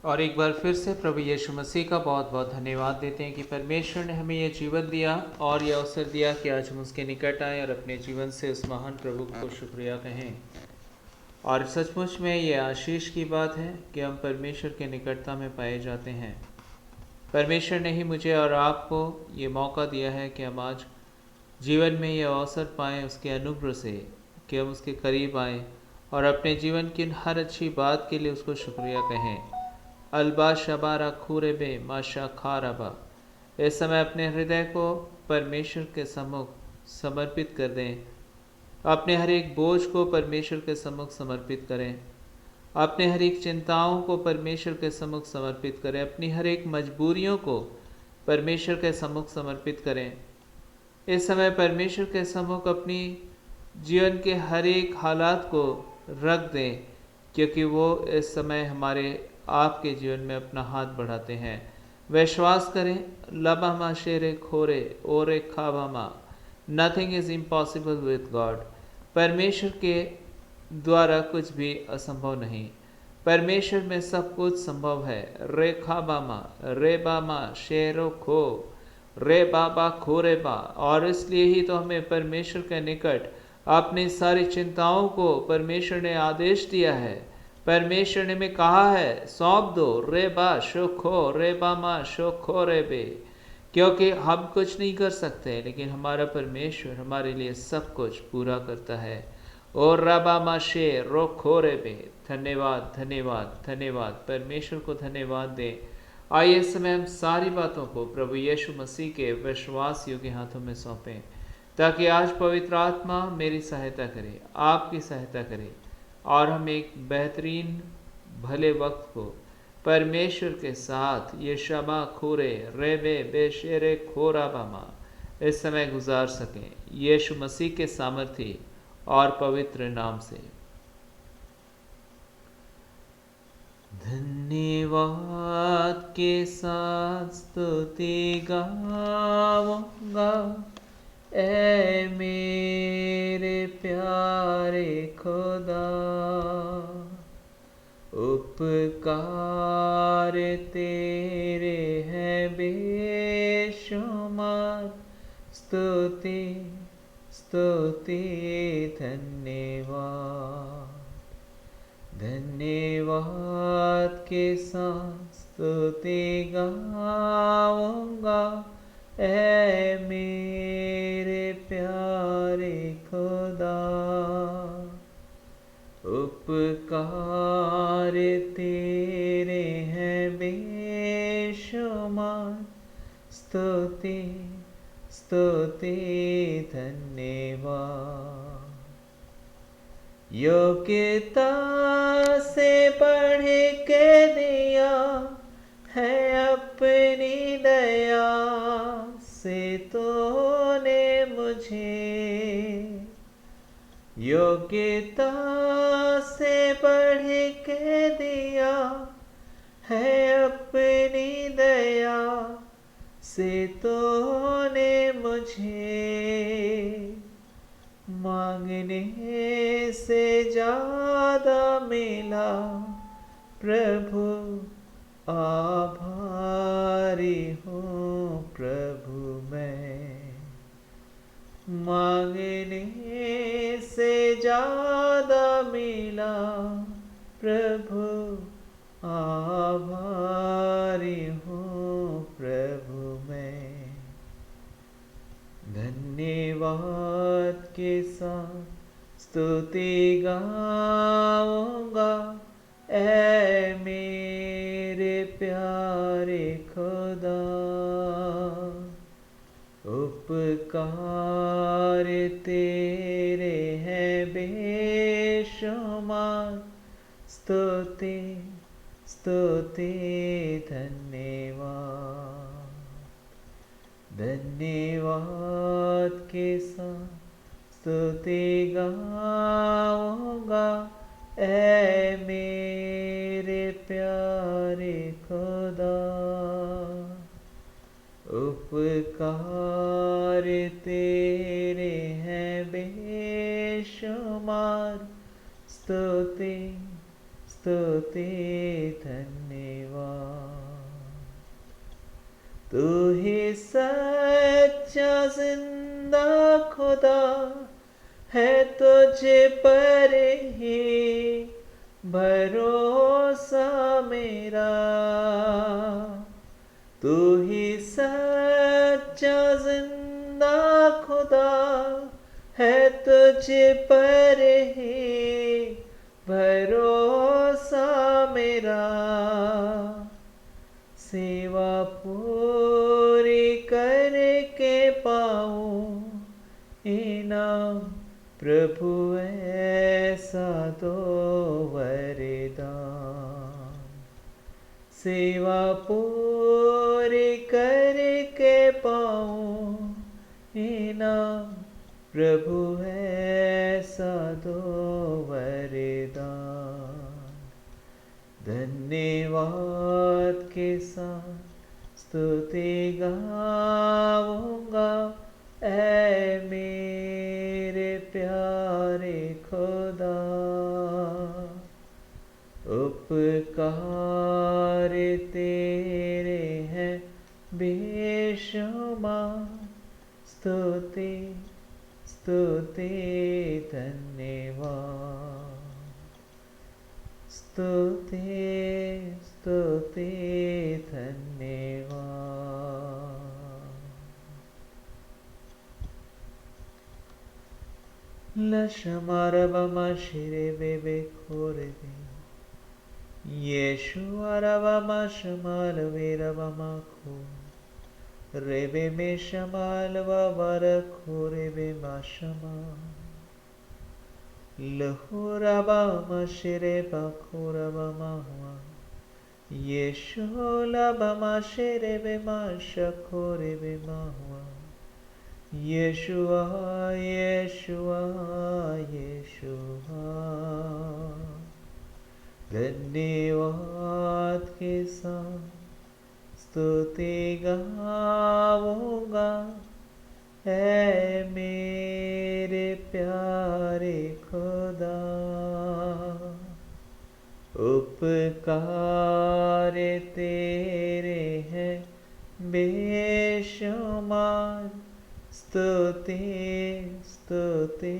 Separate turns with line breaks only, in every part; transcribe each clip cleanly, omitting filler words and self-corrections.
और एक बार फिर से प्रभु यीशु मसीह का बहुत बहुत धन्यवाद देते हैं कि परमेश्वर ने हमें ये जीवन दिया और ये अवसर दिया कि आज हम उसके निकट आएँ और अपने जीवन से उस महान प्रभु को शुक्रिया कहें। और सचमुच में ये आशीष की बात है कि हम परमेश्वर के निकटता में पाए जाते हैं। परमेश्वर ने ही मुझे और आपको ये मौका दिया है कि हम आज जीवन में ये अवसर पाएँ उसके अनुग्रह से, कि हम उसके करीब आएँ और अपने जीवन की हर अच्छी बात के लिए उसको शुक्रिया कहें। अल्बा शबारा खूरेबे माशा खारबा। इस समय अपने हृदय को परमेश्वर के सम्मुख समर्पित कर दें। अपने हर एक बोझ को परमेश्वर के सम्मुख समर्पित करें। अपने हर एक चिंताओं को परमेश्वर के सम्मुख समर्पित करें। अपनी हर एक मजबूरियों को परमेश्वर के सम्मुख समर्पित करें। इस समय परमेश्वर के सम्मुख अपनी जीवन के हर एक हालात को रख दें, क्योंकि वो इस समय हमारे आपके जीवन में अपना हाथ बढ़ाते हैं। विश्वास करें, लबामा शेरे खोरे ओरे खाबामा, nothing is impossible with God. परमेश्वर के द्वारा कुछ भी असंभव नहीं। परमेश्वर में सब कुछ संभव है। रे खाबामा रे बामा शेरो खो रे बाबा खोरे बा। और इसलिए ही तो हमें परमेश्वर के निकट अपनी सारी चिंताओं को परमेश्वर ने आदेश दिया है। परमेश्वर ने में कहा है, सौंप दो, रे बा शोखो रे बामा शोखो रे बे। क्योंकि हम कुछ नहीं कर सकते, लेकिन हमारा परमेश्वर हमारे लिए सब कुछ पूरा करता है। और रबा माशे रोखो रे बे। धन्यवाद धन्यवाद धन्यवाद। परमेश्वर को धन्यवाद दें। आइए इस समय हम सारी बातों को प्रभु यीशु मसीह के विश्वास योग्य हाथों में सौंपें, ताकि आज पवित्र आत्मा मेरी सहायता करे, आपकी सहायता करे, और हम एक बेहतरीन भले वक्त को परमेश्वर के साथ ये शबा खोरे रेबे बेशेरे खोरा बामा इस समय गुजार सकें, यीशु मसीह के सामर्थ्य और पवित्र नाम से। धन्यवाद के साथ स्तुति गाऊंगा, ऐ मेरे प्यारे खुदा। उपकार तेरे हैं बेशुमार, स्तुति स्तुति धन्यवाद। धन्यवाद के साथ स्तुति गाऊंगा, ऐ मेरे प्यारे खुदा। उपकार तेरे हैं बेशुमार, स्तुति स्तुति धन्यवाद। योग्यता से बढ़ के दिया है अपनी दया से तूने मुझे। योग्यता से बढ़ के दिया है अपनी दया से तूने मुझे। मांगने से ज्यादा मिला प्रभु, आभारी हूँ प्रभु मैं। मांगने से ज्यादा मिला प्रभु, आभारी हूँ प्रभु मैं। धन्यवाद के साथ स्तुति गाऊंगा, ऐ मेरे प्यारे खुदा। उपकार तेरे हैं बेशुमार, स्तुति स्तुति धन्यवाद। धन्यवाद के साथ स्तुति गाऊंगा, ऐ मेरे प्यारे खुदा। उपकार तेरे हैं बेशुमार, स्तुति स्तुति धन्यवाद। तू ही सच्चा जिंदा खुदा है, तुझे पर ही भरोसा मेरा। तू ही सच्चा जिंदा खुदा है, तुझे पर ही भरोसा मेरा। सेवा पूरी करके पाऊं इनाम, प्रभु ऐसा दो वरदान। सेवा पूरी करके पाऊं इनाम, प्रभु ऐसा दो वरदान। धन्यवाद के साथ स्तुति गाऊंगा, ऐ मेरे प्यारे खुदा। उपकार तेरे हैं बेशुमार, स्तुति स्तुति धन्यवाद। स्तुति स्तुति धन्यवाद। लशमारबमा शिरे बेबे खोरे दे, येशुआरबमा शमाल वेरबमा खो, रेबे में शमाल वर खोरे बे माशमा। लहुरबमा शिरे बखोरबमा हुआ, येशुलबमा शिरे बे माशखोरे बे हुआ। येशुआ येशुआ येशुआ। धन्यवाद के साथ स्तुति गाऊंगा, ऐ मेरे प्यारे खुदा। उपकार तेरे हैं बेशुमार, स्तुति स्तुति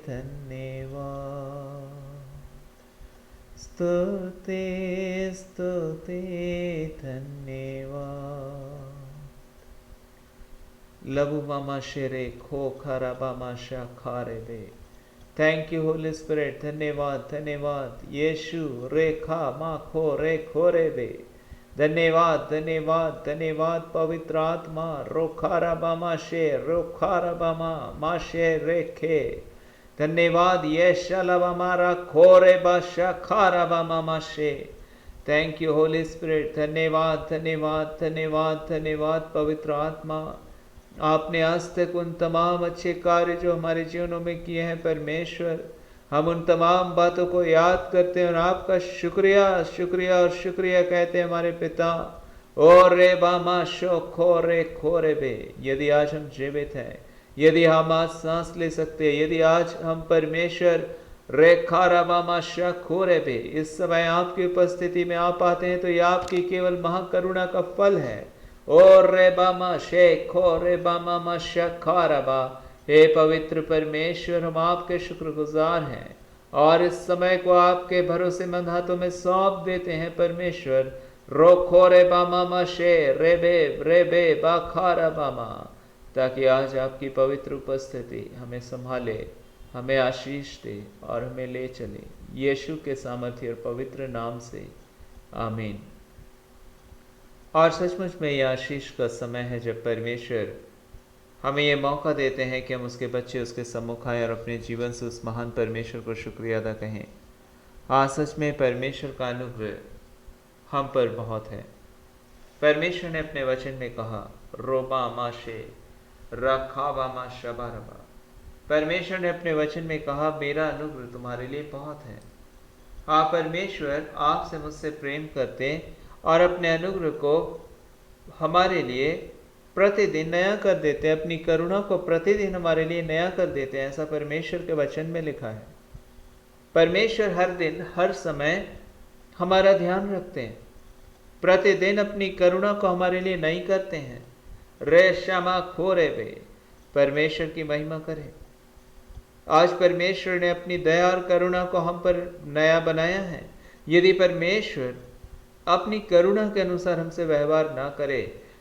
धन्यवाद। स्तुति स्तुति धन्यवाद। लबु मामा शेरे खो खरा बामा शा खारे बे। Thank you Holy Spirit. धन्यवाद धन्यवाद। यीशु रेखा मा खो रे खोरे बे। धन्यवाद धन्यवाद धन्यवाद पवित्र आत्मा। रोखारा बामा शे रोखारा बामा माशे रेखे। धन्यवाद यशलव हमारा खोरे बाशा खारा बामा माशे। Thank you Holy Spirit. धन्यवाद धन्यवाद धन्यवाद धन्यवाद पवित्र आत्मा। आपने आज तक उन तमाम अच्छे कार्य जो हमारे जीवनों में किए हैं परमेश्वर, हम उन तमाम बातों को याद करते हैं और आपका शुक्रिया शुक्रिया और शुक्रिया कहते हैं हमारे पिता। ओ रे बामा शो खोरे खोरे बे। यदि आज हम जीवित हैं, यदि हम आज सांस ले सकते हैं, यदि आज हम परमेश्वर रेखा रबामा शा खोरे बे इस समय आपकी उपस्थिति में आ पाते हैं, तो ये आपकी केवल महाकरुणा का फल है। ओ रे बामा शे खो रे बामा मा शा खारबा। हे पवित्र परमेश्वर, हम आपके शुक्रगुजार हैं और इस समय को आपके भरोसेमंद हाथों में सौंप देते हैं परमेश्वर। रोखो रे बामा मा शे रेबे बाखारा बामा, ताकि आज आपकी पवित्र उपस्थिति हमें संभाले, हमें आशीष दे और हमें ले चले। यीशु के सामर्थ्य और पवित्र नाम से आमीन। और सचमुच में यह आशीष का समय है जब परमेश्वर हमें ये मौका देते हैं कि हम उसके बच्चे उसके सम्मुख आए और अपने जीवन से उस महान परमेश्वर को शुक्रिया अदा कहें। हाँ, सच में परमेश्वर का अनुग्रह हम पर बहुत है। परमेश्वर ने अपने वचन में कहा, रोबा माशे रखाबा मा शबा रबा। परमेश्वर ने अपने वचन में कहा, मेरा अनुग्रह तुम्हारे लिए बहुत है। हाँ, परमेश्वर आपसे मुझसे प्रेम करते और अपने अनुग्रह को हमारे लिए प्रतिदिन नया कर देते हैं, अपनी करुणा को प्रतिदिन हमारे लिए नया कर देते हैं। ऐसा परमेश्वर के वचन में लिखा है। परमेश्वर हर दिन हर समय हमारा ध्यान रखते हैं, प्रतिदिन अपनी करुणा को हमारे लिए नई करते हैं। रे क्षमा खोरे वे, परमेश्वर की महिमा करें। आज परमेश्वर ने अपनी दया और करुणा को हम पर नया बनाया है। यदि परमेश्वर अपनी करुणा के अनुसार हमसे व्यवहार ना करे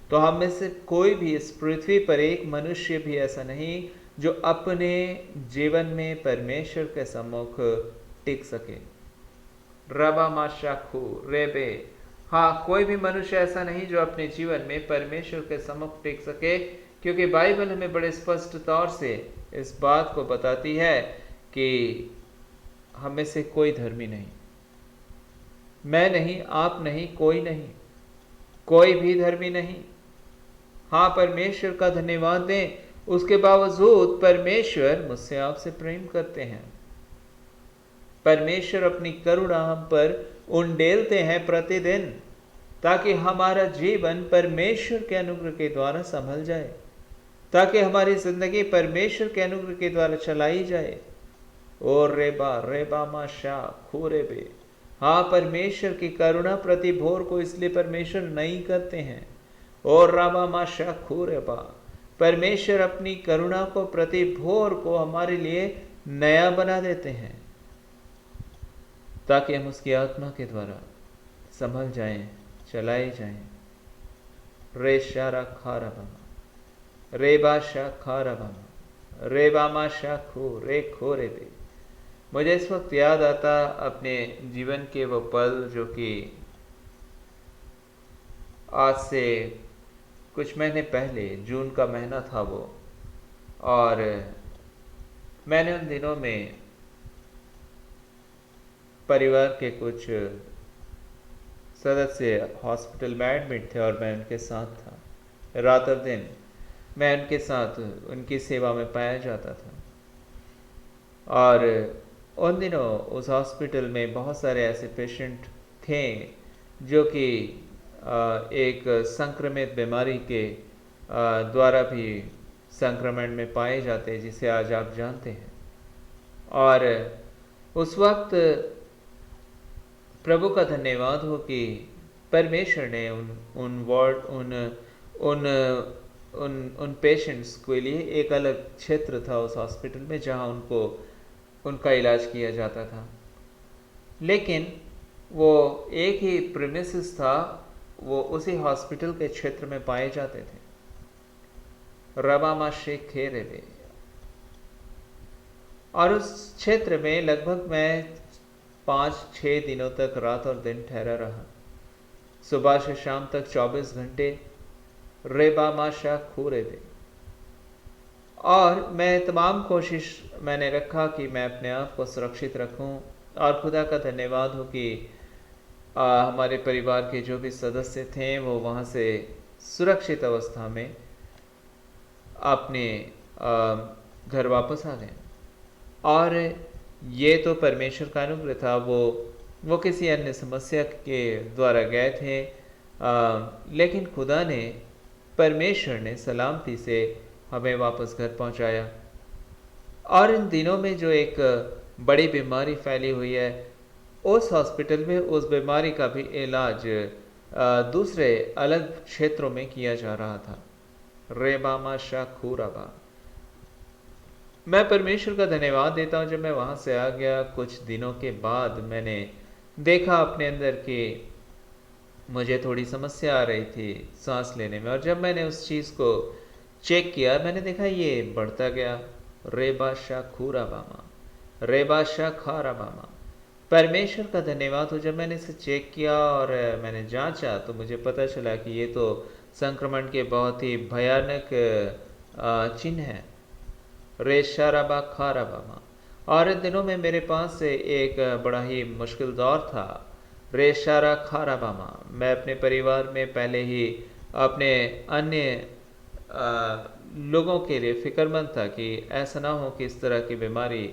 तो हम में से कोई भी इस पृथ्वी पर एक मनुष्य भी ऐसा नहीं जो अपने जीवन में परमेश्वर के सम्मुख टिक सके। रबा माशाखू रेबे, हाँ, कोई भी मनुष्य ऐसा नहीं जो अपने जीवन में परमेश्वर के सम्मुख टिक सके, क्योंकि बाइबल हमें बड़े स्पष्ट तौर से इस बात को बताती है कि हमें से कोई धर्मी नहीं, मैं नहीं, आप नहीं, कोई नहीं, कोई भी धर्मी नहीं। हाँ, परमेश्वर का धन्यवाद दें, उसके बावजूद परमेश्वर मुझसे आपसे प्रेम करते हैं। परमेश्वर अपनी करुणा हम पर उंडेलते हैं प्रतिदिन, ताकि हमारा जीवन परमेश्वर के अनुग्रह के द्वारा संभल जाए, ताकि हमारी जिंदगी परमेश्वर के अनुग्रह के द्वारा चलाई जाए। और रेबा माशा खूरेबे, हाँ, परमेश्वर की करुणा प्रति भोर को इसलिए परमेश्वर नहीं करते हैं। और राबा माशा खूरेबा, परमेश्वर अपनी करुणा को प्रति भोर को हमारे लिए नया बना देते हैं, ताकि हम उसकी आत्मा के द्वारा संभल जाएं, चलाए जाएं। रे शारा खारा बामा, रे बाशा खारा बामा, रे बामा शा खो रे खो रे बे। मुझे इस वक्त याद आता अपने जीवन के वो पल जो कि आज से कुछ महीने पहले, जून का महीना था वो, और मैंने उन दिनों में परिवार के कुछ सदस्य हॉस्पिटल में एडमिट थे और मैं उनके साथ था। रात और दिन मैं उनके साथ उनकी सेवा में पाया जाता था। और उन दिनों उस हॉस्पिटल में बहुत सारे ऐसे पेशेंट थे जो कि एक संक्रमित बीमारी के द्वारा भी संक्रमण में पाए जाते हैं, जिसे आज आप जानते हैं। और उस वक्त प्रभु का धन्यवाद हो कि परमेश्वर ने उन पेशेंट्स के लिए एक अलग क्षेत्र था उस हॉस्पिटल में जहां उनका इलाज किया जाता था। लेकिन वो एक ही प्रीमिसेस था, वो उसी हॉस्पिटल के क्षेत्र में पाए जाते थे। रबामा शेख खेरेबे, और उस क्षेत्र में लगभग मैं 5-6 दिनों तक रात और दिन ठहरा रहा। सुबह से शाम तक 24 घंटे रेबामा शाह खूरेबे। और मैं तमाम कोशिश मैंने रखा कि मैं अपने आप को सुरक्षित रखूं, और खुदा का धन्यवाद हो कि हमारे परिवार के जो भी सदस्य थे वो वहाँ से सुरक्षित अवस्था में अपने घर वापस आ गए। और ये तो परमेश्वर का अनुग्रह था, वो किसी अन्य समस्या के द्वारा गए थे, लेकिन खुदा ने, परमेश्वर ने सलामती से हमें वापस घर पहुंचाया। और इन दिनों में जो एक बड़ी बीमारी फैली हुई है उस हॉस्पिटल में, उस बीमारी का भी इलाज दूसरे अलग क्षेत्रों में किया जा रहा था। रेबामा शाखूराबा, मैं परमेश्वर का धन्यवाद देता हूँ। जब मैं वहाँ से आ गया कुछ दिनों के बाद मैंने देखा अपने अंदर कि मुझे थोड़ी समस्या आ रही थी सांस लेने में, और जब मैंने उस चीज़ को चेक किया मैंने देखा ये बढ़ता गया। रेबा शाखूराबामा, रेबा शाखाराबामा, परमेश्वर का धन्यवाद हो। जब मैंने इसे चेक किया और मैंने जांचा तो मुझे पता चला कि ये तो संक्रमण के बहुत ही भयानक चिन्ह हैं। रेशाराबा खाराबामा, और इन दिनों में मेरे पास से एक बड़ा ही मुश्किल दौर था। रेशारा खाराबामा, मैं अपने परिवार में पहले ही अपने अन्य लोगों के लिए फिक्रमंद था कि ऐसा ना हो कि इस तरह की बीमारी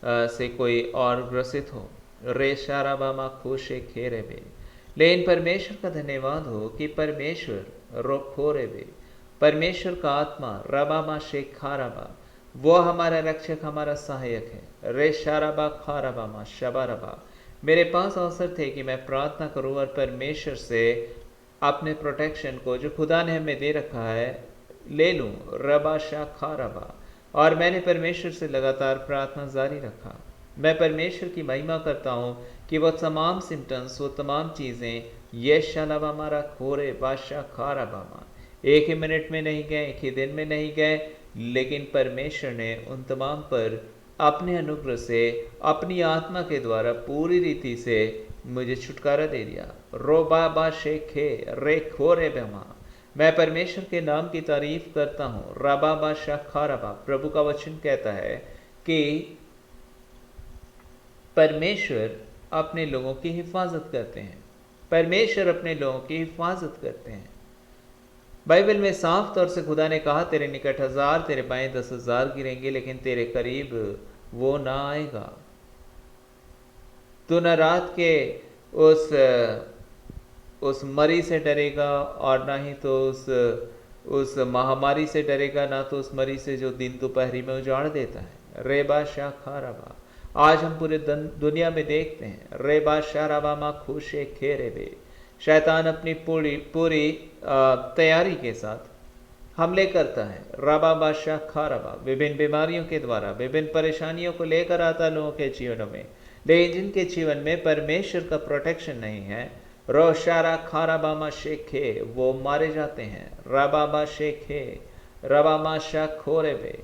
से कोई और ग्रसित हो। रेशाराबामा खुशे खेरे बे, लेकिन परमेश्वर का धन्यवाद हो कि परमेश्वर रोखोरे बे, परमेश्वर का आत्मा रबामा शेख खाराबा, वो हमारा रक्षक, हमारा सहायक है। रेशाराबा खाराबामा शबाराबा, मेरे पास अवसर थे कि मैं प्रार्थना करूं और परमेश्वर से अपने प्रोटेक्शन को जो खुदा ने हमें दे रखा है ले लूँ, रबा शा खा रबा। और मैंने परमेश्वर से लगातार प्रार्थना जारी रखा। मैं परमेश्वर की महिमा करता हूँ कि वो तमाम सिम्टम्स, वो तमाम चीज़ें ये शलबा मारा खोरे बादशाह खारा बामा एक ही मिनट में नहीं गए, एक ही दिन में नहीं गए, लेकिन परमेश्वर ने उन तमाम पर अपने अनुग्रह से, अपनी आत्मा के द्वारा पूरी रीति से मुझे छुटकारा दे दिया। रो बाबा शेखे रे खोरे बेमा। मैं परमेश्वर के नाम की तारीफ करता हूँ। रबाबा शाखा रबा। प्रभु का वचन कहता है कि परमेश्वर अपने लोगों की हिफाजत करते हैं। परमेश्वर अपने लोगों की हिफाजत करते हैं। बाइबल में साफ तौर से खुदा ने कहा, तेरे निकट 1000, तेरे बाएं 10,000 गिरेंगे, लेकिन तेरे करीब वो ना आएगा। तू न रात के उस मरी से डरेगा और ना ही तो उस महामारी से डरेगा, ना तो उस मरी से जो दिन दोपहरी में उजाड़ देता है। रेबा शाह खाराबा। आज हम पूरे दुनिया में देखते हैं रेबा शाराबा मा खुशे खेरे बे। शैतान अपनी पूरी तैयारी के साथ हमले करता है। रबा बादशाह खाराबा विभिन्न बीमारियों के द्वारा, विभिन्न परेशानियों को लेकर आता है लोगों के जीवनों में, लेकिन जिनके जीवन में परमेश्वर का प्रोटेक्शन नहीं है, रोशारा खाराबामा शेखे, वो मारे जाते हैं। रबाबा शेखे रबामा शाह खोरे बे।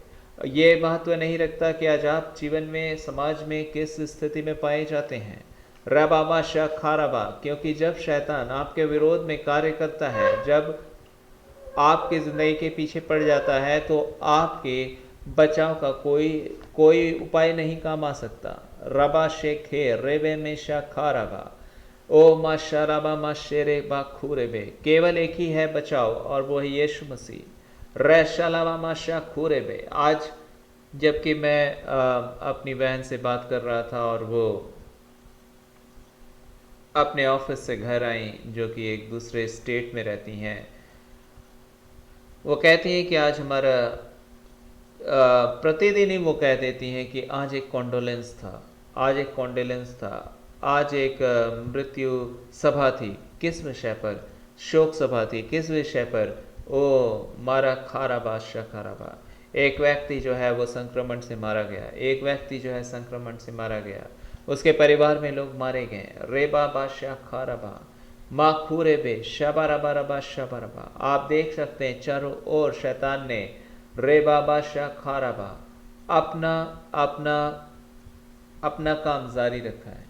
ये महत्व नहीं रखता कि आज आप जीवन में, समाज में किस स्थिति में पाए जाते हैं। रबाबा शाह खाराबा, क्योंकि जब शैतान आपके विरोध में कार्य करता है, जब आपकी ज़िंदगी के पीछे पड़ जाता है, तो आपके बचाव का कोई उपाय नहीं काम आ सकता। रबा शेखे रेबे में शाह खाराबा ओ मा शराबा मा शेरे बा खूरे बे। केवल एक ही है बचाव और वो है यीशु मसीह। रैशालावा मा शाह खूरे बे। आज जबकि मैं अपनी बहन से बात कर रहा था और वो अपने ऑफिस से घर आई, जो कि एक दूसरे स्टेट में रहती हैं, वो कहती हैं कि आज हमारा प्रतिदिन ही वो कह देती हैं कि आज एक कॉन्डोलेंस था, आज एक कॉन्डोलेंस था, आज एक मृत्यु सभा थी। किस विषय पर? शोक सभा थी। किस विषय पर? ओ मारा खाराबा शखाराबा। एक व्यक्ति जो है वो संक्रमण से मारा गया, एक व्यक्ति जो है संक्रमण से मारा गया, उसके परिवार में लोग मारे गए। रेबा बादशाह खाराबा मा खूरे बे शबारबा रबा शबारबा। आप देख सकते हैं चारों ओर शैतान ने रेबा बादशाह खाराबा अपना काम जारी रखा है।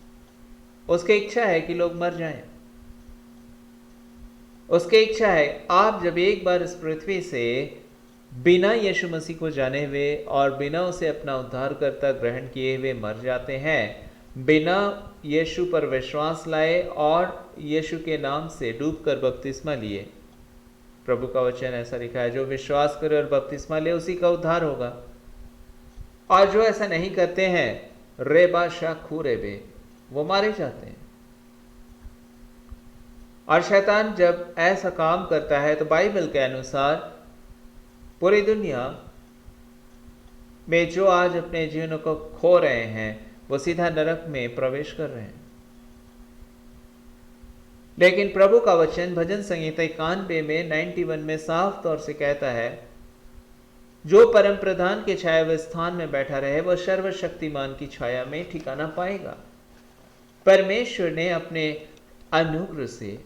उसकी इच्छा है कि लोग मर जाएं। उसकी इच्छा है, आप जब एक बार इस पृथ्वी से बिना यीशु मसीह को जाने हुए और बिना उसे अपना उद्धारकर्ता ग्रहण किए हुए मर जाते हैं, बिना यीशु पर विश्वास लाए और यीशु के नाम से डूबकर बपतिस्मा लिए, प्रभु का वचन ऐसा लिखा है, जो विश्वास करे और बपतिस्मा ले उसी का उद्धार होगा। और जो ऐसा नहीं करते हैं, रेबा शाह खूरे बे, वो मारे जाते हैं। और शैतान जब ऐसा काम करता है तो बाइबल के अनुसार पूरी दुनिया में जो आज अपने जीवनों को खो रहे हैं, वो सीधा नरक में प्रवेश कर रहे हैं। लेकिन प्रभु का वचन भजन संहिता 91 में 91 में साफ तौर से कहता है, जो परम प्रधान के छाया हुए स्थान में बैठा रहे, वह सर्वशक्तिमान की छाया में ठिकाना पाएगा। परमेश्वर ने अपने अनुग्रह से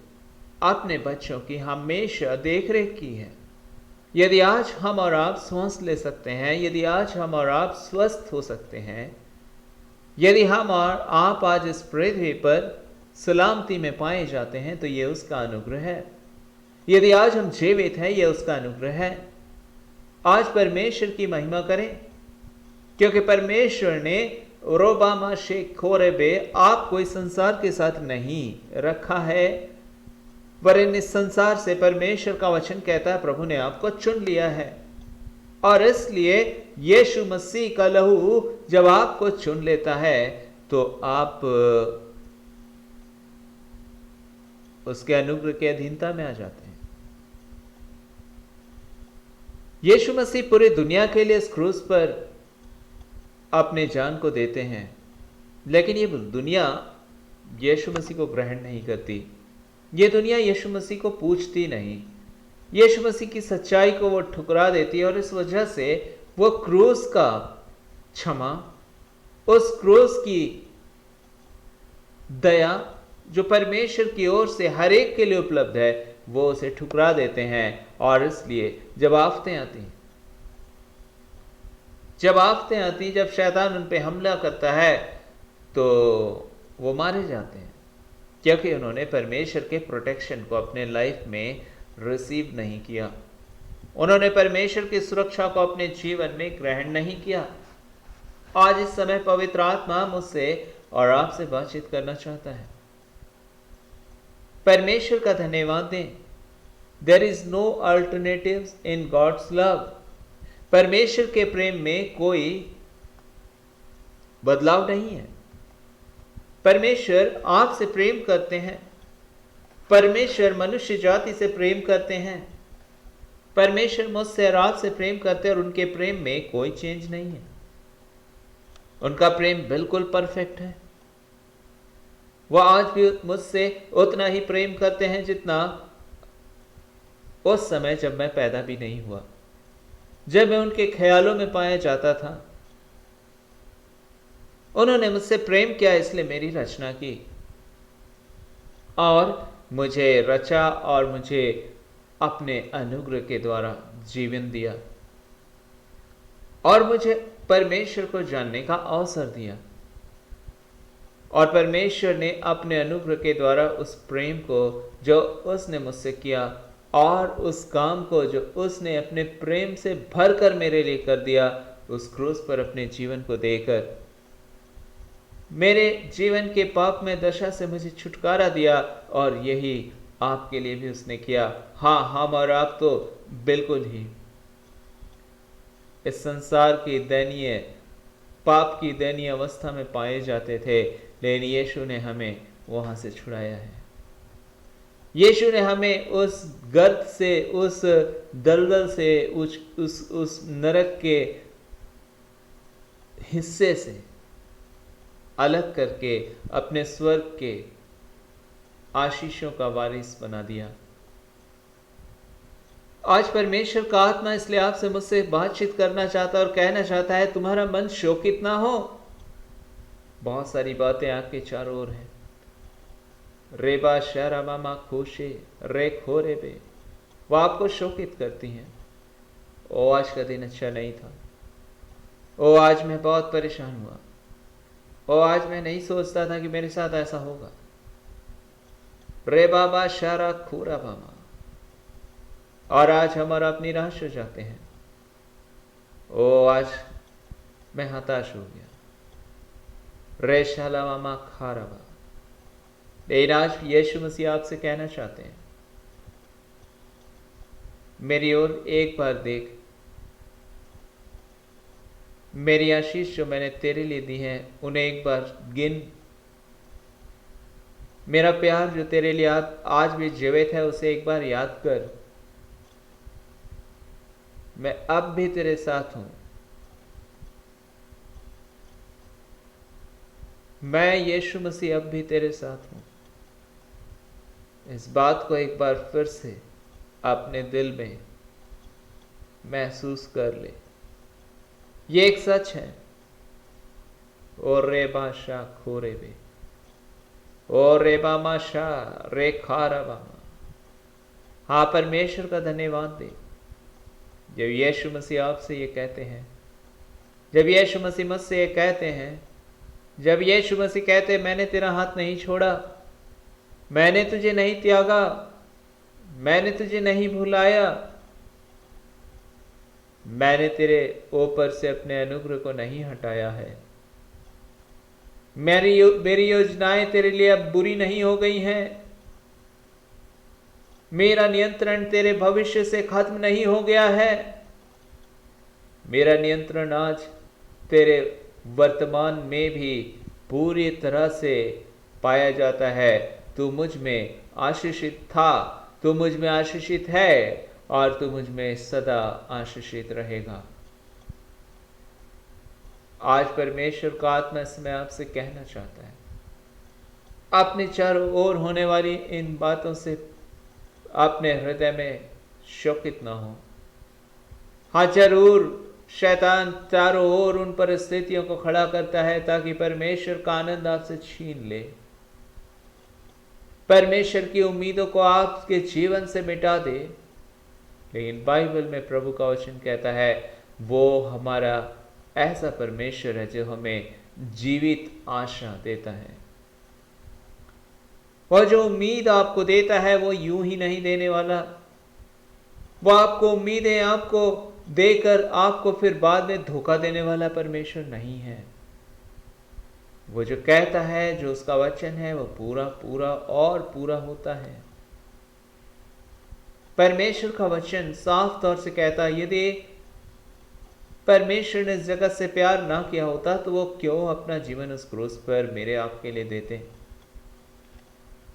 अपने बच्चों की हमेशा देखरेख की है। यदि आज हम और आप सांस ले सकते हैं, यदि आज हम और आप स्वस्थ हो सकते हैं, यदि हम और आप आज इस पृथ्वी पर सलामती में पाए जाते हैं, तो ये उसका अनुग्रह है। यदि आज हम जीवित हैं, ये उसका अनुग्रह है। आज परमेश्वर की महिमा करें, क्योंकि परमेश्वर ने रोबामा शेख खोरेबे आपको इस संसार के साथ नहीं रखा है, वरन इस संसार से परमेश्वर का वचन कहता है प्रभु ने आपको चुन लिया है। और इसलिए यीशु मसीह का लहू जब आपको चुन लेता है, तो आप उसके अनुग्रह के अधीनता में आ जाते हैं। यीशु मसीह पूरी दुनिया के लिए इस क्रूस पर अपने जान को देते हैं, लेकिन ये दुनिया यीशु मसीह को ग्रहण नहीं करती। ये दुनिया यीशु मसीह को पूछती नहीं, यीशु मसीह की सच्चाई को वो ठुकरा देती है, और इस वजह से वो क्रूस का क्षमा, उस क्रूस की दया जो परमेश्वर की ओर से हर एक के लिए उपलब्ध है, वो उसे ठुकरा देते हैं। और इसलिए जब आफतें आती, जब शैतान उन पे हमला करता है, तो वो मारे जाते हैं, क्योंकि उन्होंने परमेश्वर के प्रोटेक्शन को अपने लाइफ में रिसीव नहीं किया, उन्होंने परमेश्वर की सुरक्षा को अपने जीवन में ग्रहण नहीं किया। आज इस समय पवित्र आत्मा मुझसे और आपसे बातचीत करना चाहता है। परमेश्वर का धन्यवाद दें। There is no alternatives in God's love. परमेश्वर के प्रेम में कोई बदलाव नहीं है। परमेश्वर आपसे प्रेम करते हैं, परमेश्वर मनुष्य जाति से प्रेम करते हैं, परमेश्वर मुझसे और आपसे प्रेम करते हैं, और उनके प्रेम में कोई चेंज नहीं है। उनका प्रेम बिल्कुल परफेक्ट है। वह आज भी मुझसे उतना ही प्रेम करते हैं जितना उस समय जब मैं पैदा भी नहीं हुआ, जब मैं उनके ख्यालों में पाया जाता था। उन्होंने मुझसे प्रेम किया, इसलिए मेरी रचना की और मुझे रचा और मुझे अपने अनुग्रह के द्वारा जीवन दिया और मुझे परमेश्वर को जानने का अवसर दिया। और परमेश्वर ने अपने अनुग्रह के द्वारा उस प्रेम को जो उसने मुझसे किया और उस काम को जो उसने अपने प्रेम से भरकर मेरे लिए कर दिया, उस क्रूस पर अपने जीवन को देकर मेरे जीवन के पाप में दशा से मुझे छुटकारा दिया। और यही आपके लिए भी उसने किया। हाँ, हम और आप तो बिल्कुल ही इस संसार की दयनीय, पाप की दयनीय अवस्था में पाए जाते थे, लेकिन यीशु ने हमें वहां से छुड़ाया है। यीशु ने हमें उस गर्त से, उस दलदल से, उस नरक के हिस्से से अलग करके अपने स्वर्ग के आशीषों का वारिस बना दिया। आज परमेश्वर का आत्मा इसलिए आपसे मुझसे बातचीत करना चाहता है और कहना चाहता है, तुम्हारा मन शोकित ना हो। बहुत सारी बातें आपके चारों ओर हैं। रेबा शरा मामा खोशे रे खो रे बे, वो आपको शोकित करती हैं। ओ आज का दिन अच्छा नहीं था, ओ आज मैं बहुत परेशान हुआ, ओ आज मैं नहीं सोचता था कि मेरे साथ ऐसा होगा। रे बाबा शारा खूरा बामा, और आज हम और आप निराश हो जाते हैं। ओ आज मैं हताश हो गया। रे शाला मामा खाराबा। लेकिन आज यीशु मसीह आपसे कहना चाहते हैं, मेरी ओर एक बार देख, मेरी आशीष जो मैंने तेरे लिए दी है उन्हें एक बार गिन। मेरा प्यार जो तेरे लिए आज भी जीवित है उसे एक बार याद कर। मैं अब भी तेरे साथ हूं। मैं यीशु मसीह अब भी तेरे साथ हूं। इस बात को एक बार फिर से अपने दिल में महसूस कर ले। ये एक सच है। और रे बाशा खोरे बे, और रे बामा शाह रे खारा बामा। हाँ, परमेश्वर का धन्यवाद दे। जब यीशु मसीह आपसे ये कहते हैं, जब यीशु मसीह मुझसे ये कहते हैं, जब यीशु मसीह कहते हैं, मैंने तेरा हाथ नहीं छोड़ा, मैंने तुझे नहीं त्यागा, मैंने तुझे नहीं भुलाया, मैंने तेरे ऊपर से अपने अनुग्रह को नहीं हटाया है, मेरी योजनाएं तेरे लिए अब बुरी नहीं हो गई हैं, मेरा नियंत्रण तेरे भविष्य से खत्म नहीं हो गया है, मेरा नियंत्रण आज तेरे वर्तमान में भी पूरी तरह से पाया जाता है। तू मुझ में आशीषित था, तू मुझ में आशीषित है और तू मुझ में सदा आशीषित रहेगा। आज परमेश्वर का आत्मा इसमें आपसे कहना चाहता है, अपने चारों ओर होने वाली इन बातों से अपने हृदय में शोकित न हो। हाँ, जरूर शैतान चारों ओर उन परिस्थितियों को खड़ा करता है ताकि परमेश्वर का आनंद आपसे छीन ले, परमेश्वर की उम्मीदों को आपके जीवन से मिटा दे। लेकिन बाइबल में प्रभु का वचन कहता है वो हमारा ऐसा परमेश्वर है जो हमें जीवित आशा देता है। वह जो उम्मीद आपको देता है वो यूं ही नहीं देने वाला। वो आपको उम्मीदें आपको देकर आपको फिर बाद में धोखा देने वाला परमेश्वर नहीं है। वो जो कहता है, जो उसका वचन है, वो पूरा पूरा और पूरा होता है। परमेश्वर का वचन साफ तौर से कहता है यदि परमेश्वर ने इस जगत से प्यार ना किया होता तो वो क्यों अपना जीवन उस क्रूस पर मेरे आपके लिए देते।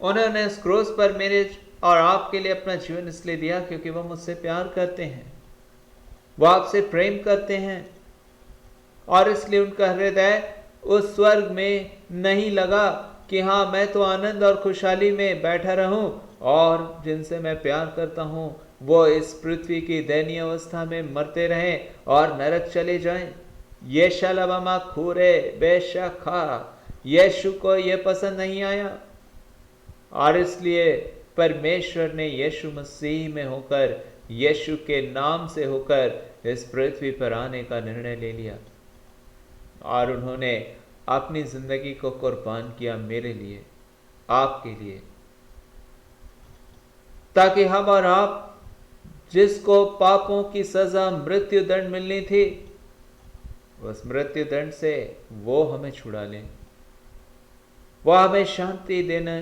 उन्होंने उस क्रूस पर मेरे और आपके लिए अपना जीवन इसलिए दिया क्योंकि वो मुझसे प्यार करते हैं, वो आपसे प्रेम करते हैं। और इसलिए उनका हृदय उस स्वर्ग में नहीं लगा कि हाँ मैं तो आनंद और खुशहाली में बैठा रहूं और जिनसे मैं प्यार करता हूं वो इस पृथ्वी की दयनीय अवस्था में मरते रहें और नरक चले जाएं। ये शलबमा खूरे बेशक खा, यीशु को यह पसंद नहीं आया और इसलिए परमेश्वर ने यीशु मसीह में होकर, यीशु के नाम से होकर इस पृथ्वी पर आने का निर्णय ले लिया और उन्होंने अपनी जिंदगी को कुर्बान किया मेरे लिए, आपके लिए, ताकि हम और आप जिसको पापों की सजा मृत्यु दंड मिलनी थी उस मृत्यु दंड से वो हमें छुड़ा लें, वो हमें शांति देने,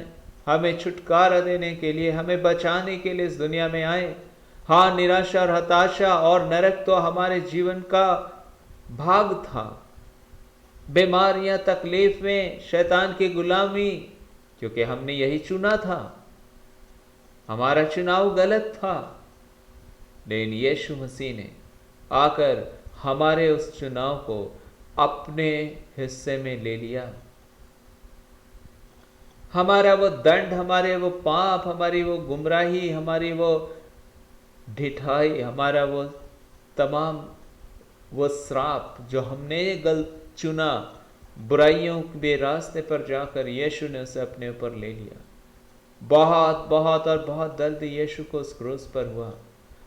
हमें छुटकारा देने के लिए, हमें बचाने के लिए इस दुनिया में आए। हाँ, निराशा और हताशा और नरक तो हमारे जीवन का भाग था, बीमारियां, तकलीफें, शैतान की गुलामी, क्योंकि हमने यही चुना था, हमारा चुनाव गलत था। लेकिन यीशु मसीह ने आकर हमारे उस चुनाव को अपने हिस्से में ले लिया। हमारा वो दंड, हमारे वो पाप, हमारी वो गुमराही, हमारी वो ढिठाई, हमारा वो तमाम वो श्राप जो हमने गलत चुना, बुराइयों के रास्ते पर जाकर यीशु ने उसे अपने ऊपर ले लिया। बहुत बहुत और बहुत दर्द यीशु को उस क्रूस पर हुआ,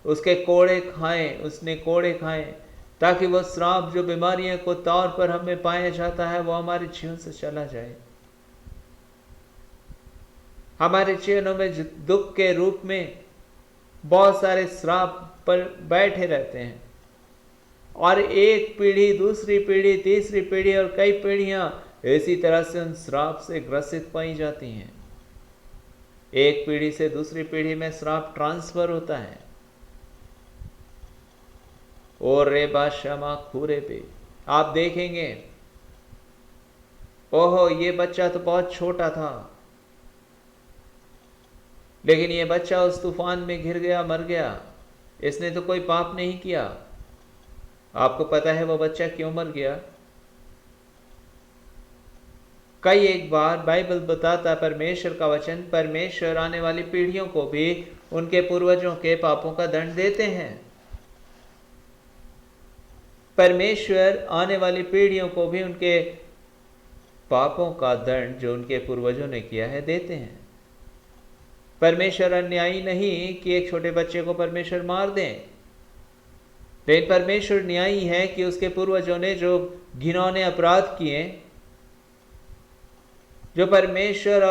उसके कोड़े खाए, उसने कोड़े खाए ताकि वो श्राप जो बीमारियों को तौर पर हमें पाया जाता है वो हमारे जीवन से चला जाए। हमारे जीवनों में दुख के रूप में बहुत सारे श्राप पर बैठे रहते हैं और एक पीढ़ी, दूसरी पीढ़ी, तीसरी पीढ़ी और कई पीढ़ियां इसी तरह से उन श्राप से ग्रसित पाई जाती हैं। एक पीढ़ी से दूसरी पीढ़ी में श्राप ट्रांसफर होता है। और रे बादशाह खूरे पे आप देखेंगे, ओहो ये बच्चा तो बहुत छोटा था लेकिन ये बच्चा उस तूफान में घिर गया, मर गया, इसने तो कोई पाप नहीं किया। आपको पता है वो बच्चा क्यों मर गया? कई एक बार बाइबल बताता, परमेश्वर का वचन, परमेश्वर आने वाली पीढ़ियों को भी उनके पूर्वजों के पापों का दंड देते हैं। परमेश्वर आने वाली पीढ़ियों को भी उनके पापों का दंड जो उनके पूर्वजों ने किया है देते हैं। परमेश्वर अन्यायी नहीं कि एक छोटे बच्चे को परमेश्वर मार दें, लेकिन परमेश्वर न्यायी है कि उसके पूर्वजों ने जो घिनौने अपराध किए, जो परमेश्वर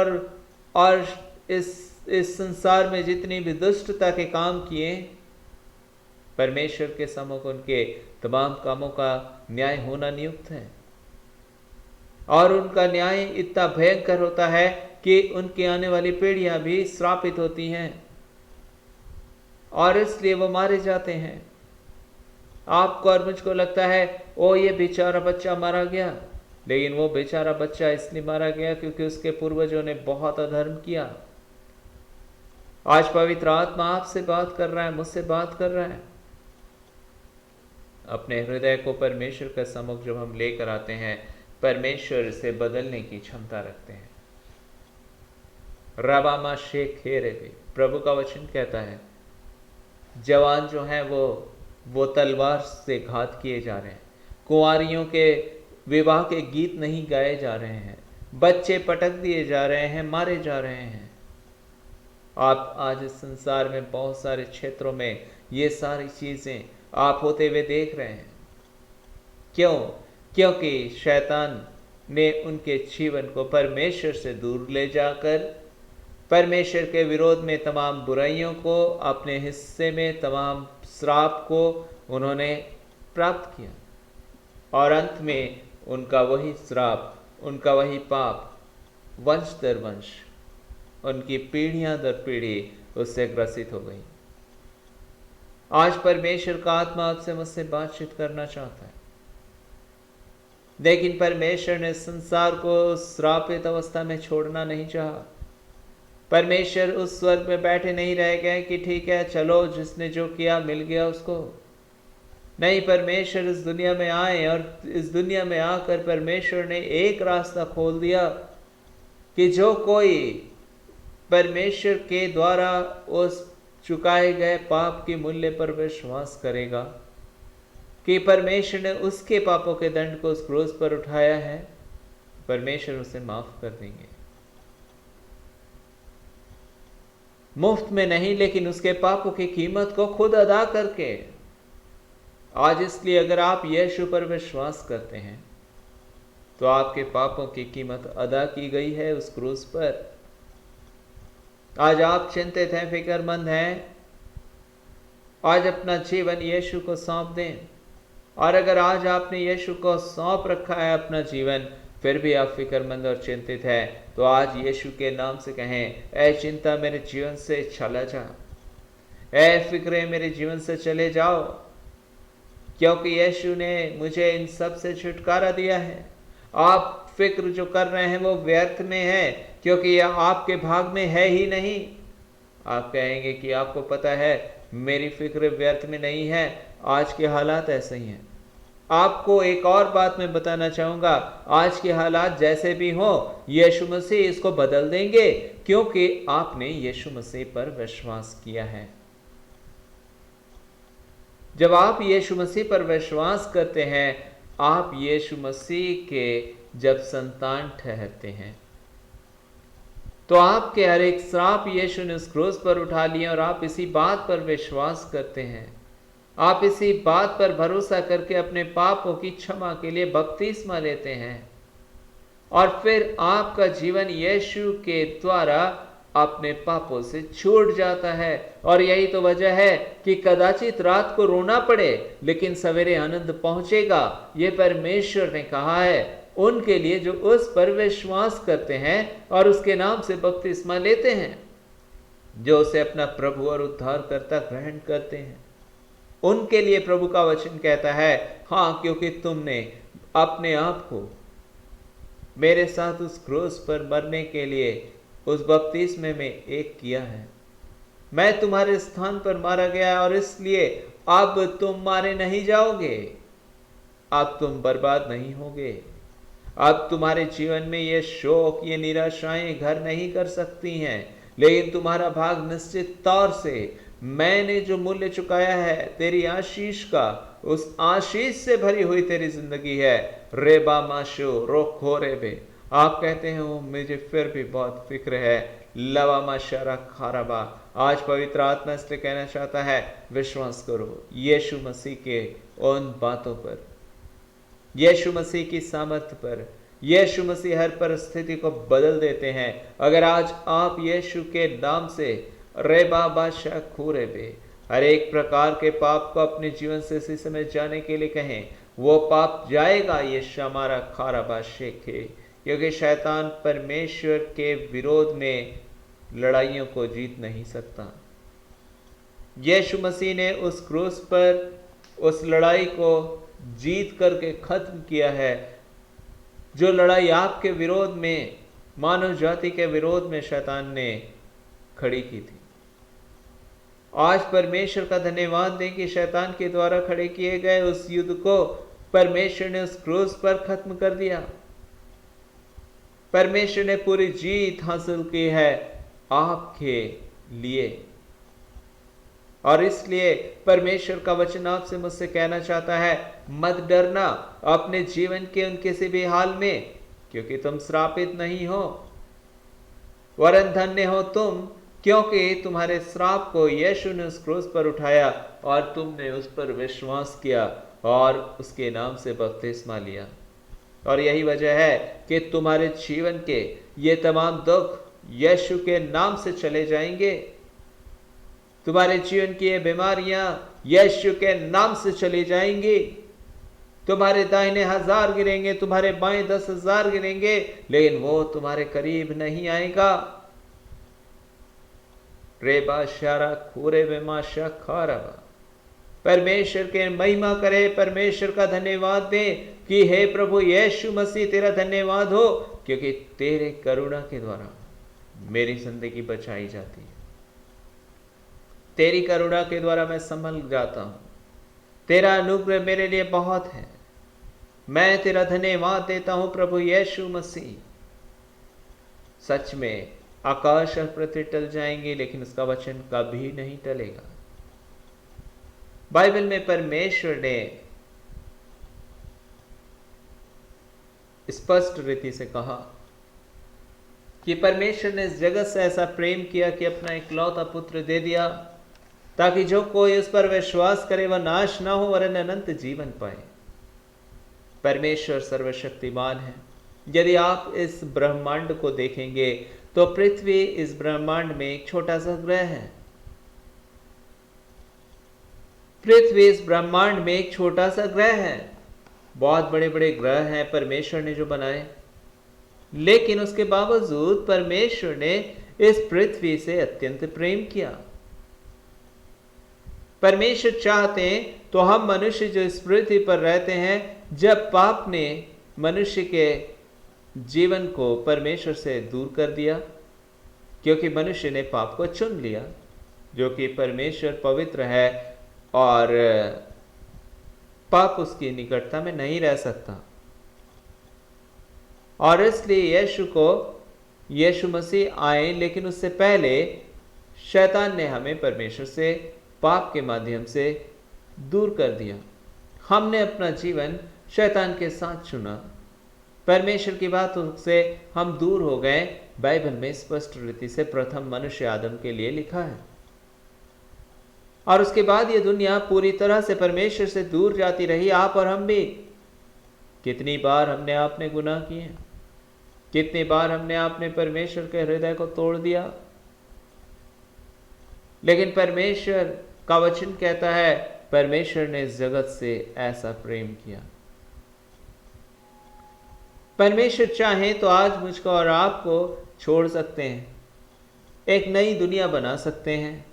और इस संसार में जितनी भी दुष्टता के काम किए, परमेश्वर के सम्मुख उनके तमाम कामों का न्याय होना नियुक्त है। और उनका न्याय इतना भयंकर होता है कि उनकी आने वाली पीढ़ियां भी श्रापित होती हैं और इसलिए वो मारे जाते हैं। आपको और मुझको लगता है ओ ये बेचारा बच्चा मारा गया, लेकिन वो बेचारा बच्चा इसलिए मारा गया क्योंकि उसके पूर्वजों ने बहुत अधर्म किया। आज पवित्र आत्मा आपसे बात कर रहा है, मुझसे बात कर रहा है। अपने हृदय को परमेश्वर के सम्मुख जब हम लेकर आते हैं, परमेश्वर इसे बदलने की क्षमता रखते हैं। रबामा शेख हेरे पे। प्रभु का वचन कहता है जवान जो हैं वो तलवार से घात किए जा रहे हैं, कुंवारियों के विवाह के गीत नहीं गाए जा रहे हैं, बच्चे पटक दिए जा रहे हैं, मारे जा रहे हैं। आप आज इस संसार में बहुत सारे क्षेत्रों में ये सारी चीजें आप होते हुए देख रहे हैं। क्यों? क्योंकि शैतान ने उनके जीवन को परमेश्वर से दूर ले जाकर परमेश्वर के विरोध में तमाम बुराइयों को, अपने हिस्से में तमाम श्राप को उन्होंने प्राप्त किया, और अंत में उनका वही श्राप, उनका वही पाप वंश दर वंश, उनकी पीढ़ियां दर पीढ़ी उससे ग्रसित हो गई। आज परमेश्वर का आत्मा आपसे मुझसे बातचीत करना चाहता है, लेकिन परमेश्वर ने संसार को श्रापित अवस्था में छोड़ना नहीं चाहा। परमेश्वर उस स्वर्ग में बैठे नहीं रह गए कि ठीक है चलो जिसने जो किया मिल गया उसको। नहीं, परमेश्वर इस दुनिया में आए और इस दुनिया में आकर परमेश्वर ने एक रास्ता खोल दिया कि जो कोई परमेश्वर के द्वारा उस चुकाए गए पाप के मूल्य पर विश्वास करेगा कि परमेश्वर ने उसके पापों के दंड को उस क्रूस पर उठाया है, परमेश्वर उसे माफ कर देंगे। मुफ्त में नहीं, लेकिन उसके पापों की कीमत को खुद अदा करके। आज इसलिए अगर आप यीशु पर विश्वास करते हैं तो आपके पापों की कीमत अदा की गई है उस क्रूस पर। आज आप चिंतित हैं, फिक्रमंद हैं, आज अपना जीवन यीशु को सौंप दें। और अगर आज आपने यीशु को सौंप रखा है अपना जीवन, फिर भी आप फिक्रमंद और चिंतित हैं, तो आज यीशु के नाम से कहें, ऐ चिंता मेरे जीवन से चला जा, ऐ फिक्रे मेरे जीवन से चले जाओ, क्योंकि यीशु ने मुझे इन सब से छुटकारा दिया है। आप फिक्र जो कर रहे हैं वो व्यर्थ में है, क्योंकि यह आपके भाग में है ही नहीं। आप कहेंगे कि आपको पता है मेरी फिक्र व्यर्थ में नहीं है, आज के हालात ऐसे ही हैं। आपको एक और बात मैं बताना चाहूंगा, आज के हालात जैसे भी हो, यीशु मसीह इसको बदल देंगे, क्योंकि आपने यीशु मसीह पर विश्वास किया है। जब आप यीशु मसीह पर विश्वास करते हैं, आप यीशु मसीह के जब संतान ठहरते हैं, तो आपके हर एक श्राप यीशु ने उस क्रूस पर उठा लिए, और आप इसी बात पर विश्वास करते हैं, आप इसी बात पर भरोसा करके अपने पापों की क्षमा के लिए बपतिस्मा लेते हैं, और फिर आपका जीवन यीशु के द्वारा अपने पापों से छूट जाता है। और यही तो वजह है कि कदाचित रात को रोना पड़े, लेकिन सवेरे आनंद पहुंचेगा। ये परमेश्वर ने कहा है उनके लिए जो उस पर विश्वास करते हैं और उसके नाम से बपतिस्मा लेते हैं, जो उसे अपना प्रभु और उद्धारकर्ता ग्रहण करते हैं। उनके लिए प्रभु का वचन कहता है, हाँ, क्योंकि तुमने अपने आप को मेरे साथ उस क्रूस पर मरने के लिए उस बपतिस्मे में एक किया है। मैं तुम्हारे स्थान पर मारा गया, और इसलिए अब तुम मारे नहीं जाओगे, अब तुम बर्बाद नहीं होगे, अब तुम्हारे जीवन में ये शोक, ये निराशाएं घर नहीं कर सकती हैं, लेकिन तुम्हारा भाग निश्चित तौर से मैंने जो मूल्य चुकाया है तेरी आशीष का, उस आशीष से भरी हुई तेरी जिंदगी है। रेबा माशो रोखो रेबे। आप कहते हैं मुझे फिर भी बहुत फिक्र है, लवा माशारा खाराबा। आज पवित्र आत्मा इसलिए कहना चाहता है, विश्वास करो यीशु मसीह के उन बातों पर, यीशु मसीह की सामर्थ्य पर। यीशु मसीह हर परिस्थिति को बदल देते हैं। अगर आज आप यीशु के नाम से रेबा बादशाह खूरेबे हर एक प्रकार के पाप को अपने जीवन से इसी समय जाने के लिए कहें, वो पाप जाएगा। ये शमारा खाराबा शेखे, क्योंकि शैतान परमेश्वर के विरोध में लड़ाइयों को जीत नहीं सकता। यीशु मसीह ने उस क्रूस पर उस लड़ाई को जीत करके खत्म किया है। जो लड़ाई आपके विरोध में, मानव जाति के विरोध में शैतान ने खड़ी की थी, आज परमेश्वर का धन्यवाद दें कि शैतान के द्वारा खड़े किए गए उस युद्ध को परमेश्वर ने उस क्रूस पर खत्म कर दिया। परमेश्वर ने पूरी जीत हासिल की है। आपके लिए। और इसलिए परमेश्वर का वचन आपसे मुझसे कहना चाहता है, मत डरना अपने जीवन के उन किसी भी हाल में, क्योंकि तुम श्रापित नहीं हो, वरन धन्य हो तुम, क्योंकि तुम्हारे श्राप को यीशु ने उस क्रूस पर उठाया और तुमने उस पर विश्वास किया और उसके नाम से बपतिस्मा लिया। और यही वजह है कि तुम्हारे जीवन के ये तमाम दुख यीशु के नाम से चले जाएंगे। तुम्हारे जीवन की ये बीमारियां यीशु के नाम से चली जाएंगी। तुम्हारे दाहिने 1000 गिरेंगे, तुम्हारे बाएं 10,000 गिरेंगे, लेकिन वो तुम्हारे करीब नहीं आएगा। रेबा शारा खूरे बेमा शाखारबा। परमेश्वर के महिमा करे, परमेश्वर का धन्यवाद दे कि हे प्रभु यीशु मसीह तेरा धन्यवाद हो, क्योंकि तेरे करुणा के द्वारा मेरी जिंदगी बचाई जाती है। तेरी करुणा के द्वारा मैं संभल जाता हूं। तेरा अनुग्रह मेरे लिए बहुत है। मैं तेरा धन्यवाद देता हूं प्रभु यीशु मसीह। सच में आकाश और पृथ्वी टल जाएंगे, लेकिन उसका वचन कभी नहीं टलेगा। बाइबल में परमेश्वर ने स्पष्ट रीति से कहा कि परमेश्वर ने इस जगत से ऐसा प्रेम किया कि अपना इकलौता पुत्र दे दिया, ताकि जो कोई उस पर विश्वास करे वह नाश ना हो वरन अनंत जीवन पाए। परमेश्वर सर्वशक्तिमान है। यदि आप इस ब्रह्मांड को देखेंगे तो पृथ्वी इस ब्रह्मांड में एक छोटा सा ग्रह है। पृथ्वी इस ब्रह्मांड में एक छोटा सा ग्रह है। बहुत बड़े बड़े ग्रह हैं परमेश्वर ने जो बनाए, लेकिन उसके बावजूद परमेश्वर ने इस पृथ्वी से अत्यंत प्रेम किया। परमेश्वर चाहते हैं तो हम मनुष्य जो इस पृथ्वी पर रहते हैं, जब पाप ने मनुष्य के जीवन को परमेश्वर से दूर कर दिया, क्योंकि मनुष्य ने पाप को चुन लिया, जो कि परमेश्वर पवित्र है और पाप उसकी निकटता में नहीं रह सकता। और इसलिए यीशु मसीह आए, लेकिन उससे पहले शैतान ने हमें परमेश्वर से पाप के माध्यम से दूर कर दिया। हमने अपना जीवन शैतान के साथ चुना, परमेश्वर की बातों से हम दूर हो गए। बाइबल में स्पष्ट रीति से प्रथम मनुष्य आदम के लिए लिखा है। और उसके बाद ये दुनिया पूरी तरह से परमेश्वर से दूर जाती रही, आप और हम भी। कितनी बार हमने आपने गुनाह किए, कितनी बार हमने आपने परमेश्वर के हृदय को तोड़ दिया, लेकिन परमेश्वर का वचन कहता है परमेश्वर ने इस जगत से ऐसा प्रेम किया। परमेश्वर चाहे तो आज मुझको और आपको छोड़ सकते हैं, एक नई दुनिया बना सकते हैं।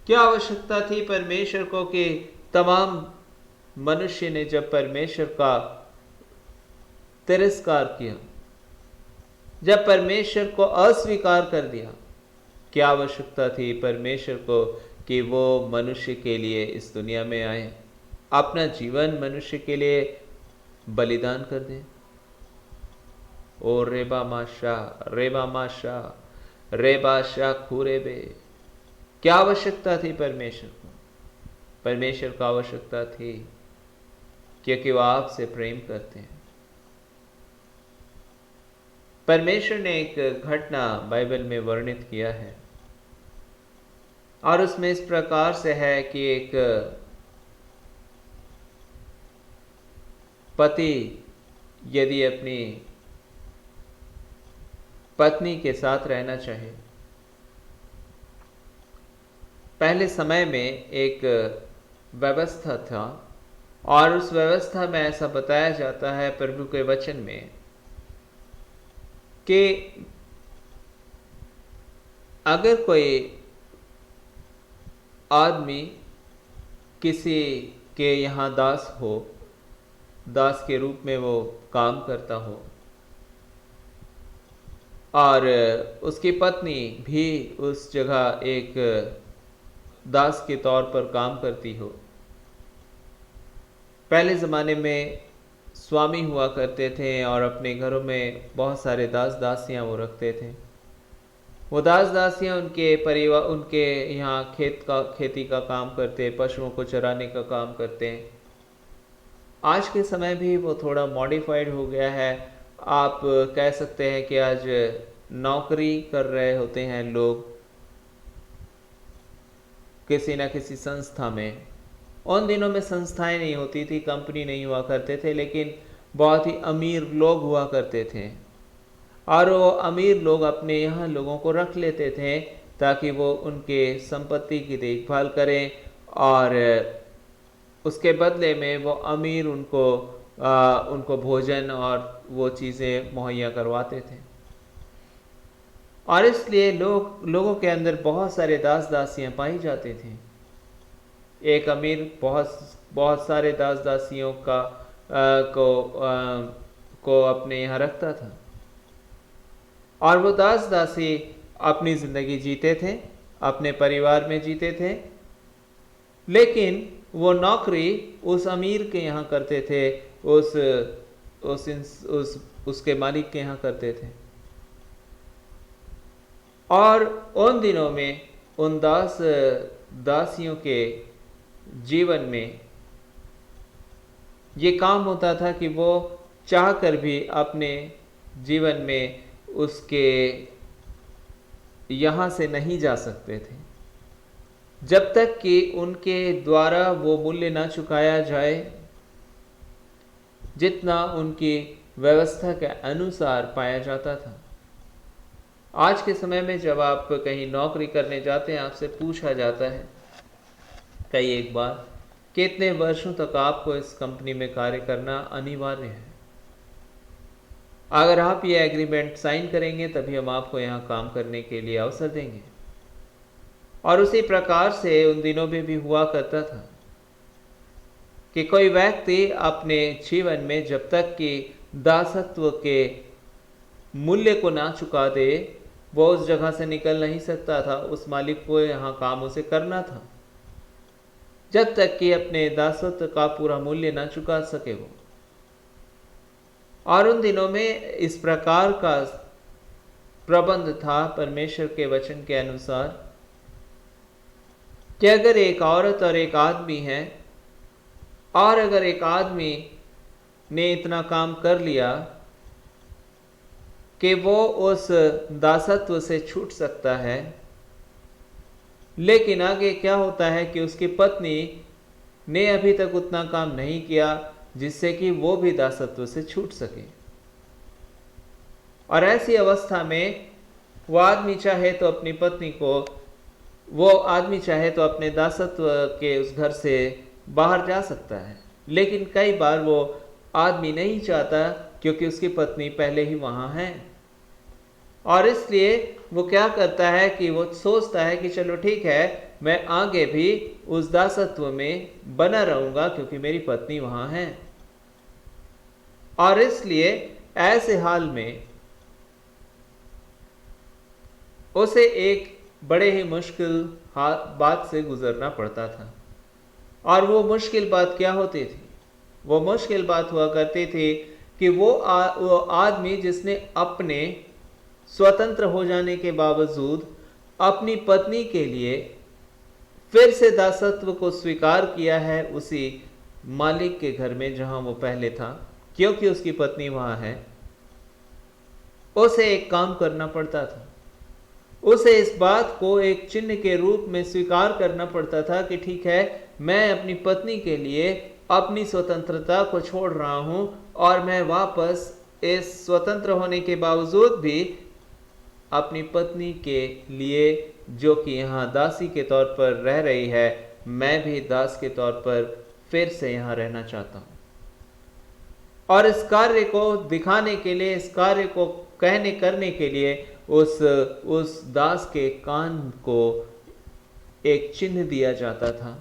क्या आवश्यकता थी परमेश्वर को कि तमाम मनुष्य ने जब परमेश्वर का तिरस्कार किया, जब परमेश्वर को अस्वीकार कर दिया, क्या आवश्यकता थी परमेश्वर को कि वो मनुष्य के लिए इस दुनिया में आए, अपना जीवन मनुष्य के लिए बलिदान कर दें। ओ रेबा माशा रेबा खूरेबे। क्या आवश्यकता थी परमेश्वर को? परमेश्वर को आवश्यकता थी क्योंकि वो आपसे प्रेम करते हैं। परमेश्वर ने एक घटना बाइबल में वर्णित किया है और उसमें इस प्रकार से है कि एक पति यदि अपनी पत्नी के साथ रहना चाहे, पहले समय में एक व्यवस्था था और उस व्यवस्था में ऐसा बताया जाता है प्रभु के वचन में कि अगर कोई आदमी किसी के यहाँ दास हो, दास के रूप में वो काम करता हो और उसकी पत्नी भी उस जगह एक दास के तौर पर काम करती हो। पहले ज़माने में स्वामी हुआ करते थे और अपने घरों में बहुत सारे दास दासियां वो रखते थे। वो दास दासियां उनके परिवार, उनके यहाँ खेती का काम करते, पशुओं को चराने का काम करते हैं। आज के समय भी वो थोड़ा मॉडिफाइड हो गया है। आप कह सकते हैं कि आज नौकरी कर रहे होते हैं लोग किसी न किसी संस्था में। उन दिनों में संस्थाएं नहीं होती थी, कंपनी नहीं हुआ करते थे, लेकिन बहुत ही अमीर लोग हुआ करते थे और वो अमीर लोग अपने यहाँ लोगों को रख लेते थे ताकि वो उनके संपत्ति की देखभाल करें और उसके बदले में वो अमीर उनको भोजन और वो चीज़ें मुहैया करवाते थे। और इसलिए लोगों के अंदर बहुत सारे दास दासियां पाई जाती थी। एक अमीर बहुत सारे दास दासियों को अपने यहाँ रखता था और वो दास दासी अपनी ज़िंदगी जीते थे, अपने परिवार में जीते थे, लेकिन वो नौकरी उस अमीर के यहाँ करते थे, उसके मालिक के यहाँ करते थे। और उन दिनों में उन दासियों के जीवन में ये काम होता था कि वो चाहकर भी अपने जीवन में उसके यहाँ से नहीं जा सकते थे जब तक कि उनके द्वारा वो मूल्य ना चुकाया जाए जितना उनकी व्यवस्था के अनुसार पाया जाता था। आज के समय में जब आप कहीं नौकरी करने जाते हैं, आपसे पूछा जाता है कई एक बार कितने वर्षों तक आपको इस कंपनी में कार्य करना अनिवार्य है। अगर आप ये एग्रीमेंट साइन करेंगे तभी हम आपको यहाँ काम करने के लिए अवसर देंगे। और उसी प्रकार से उन दिनों में भी हुआ करता था कि कोई व्यक्ति अपने जीवन में जब तक कि दासत्व के मूल्य को ना चुका दे वो उस जगह से निकल नहीं सकता था। उस मालिक को यहाँ काम उसे करना था जब तक कि अपने दासत्व का पूरा मूल्य ना चुका सके वो। और उन दिनों में इस प्रकार का प्रबंध था परमेश्वर के वचन के अनुसार कि अगर एक औरत और एक आदमी है और अगर एक आदमी ने इतना काम कर लिया कि वो उस दासत्व से छूट सकता है, लेकिन आगे क्या होता है कि उसकी पत्नी ने अभी तक उतना काम नहीं किया जिससे कि वो भी दासत्व से छूट सके। और ऐसी अवस्था में वो आदमी चाहे तो अपनी पत्नी को, वो आदमी चाहे तो अपने दासत्व के उस घर से बाहर जा सकता है, लेकिन कई बार वो आदमी नहीं चाहता क्योंकि उसकी पत्नी पहले ही वहाँ है। और इसलिए वो क्या करता है कि वो सोचता है कि चलो ठीक है, मैं आगे भी उस दासत्व में बना रहूँगा क्योंकि मेरी पत्नी वहाँ है। और इसलिए ऐसे हाल में उसे एक बड़े ही मुश्किल बात से गुजरना पड़ता था। और वो मुश्किल बात क्या होती थी? वो मुश्किल बात हुआ करती थी कि वो आदमी जिसने अपने स्वतंत्र हो जाने के बावजूद अपनी पत्नी के लिए फिर से दासत्व को स्वीकार किया है उसी मालिक के घर में जहां वो पहले था, क्योंकि उसकी पत्नी वहां है। उसे एक काम करना पड़ता था, उसे इस बात को एक चिन्ह के रूप में स्वीकार करना पड़ता था कि ठीक है, मैं अपनी पत्नी के लिए अपनी स्वतंत्रता को छोड़ रहा हूं और मैं वापस इस स्वतंत्र होने के बावजूद भी अपनी पत्नी के लिए, जो कि यहाँ दासी के तौर पर रह रही है, मैं भी दास के तौर पर फिर से यहाँ रहना चाहता हूँ। और इस कार्य को दिखाने के लिए, इस कार्य को करने के लिए उस दास के कान को एक चिन्ह दिया जाता था।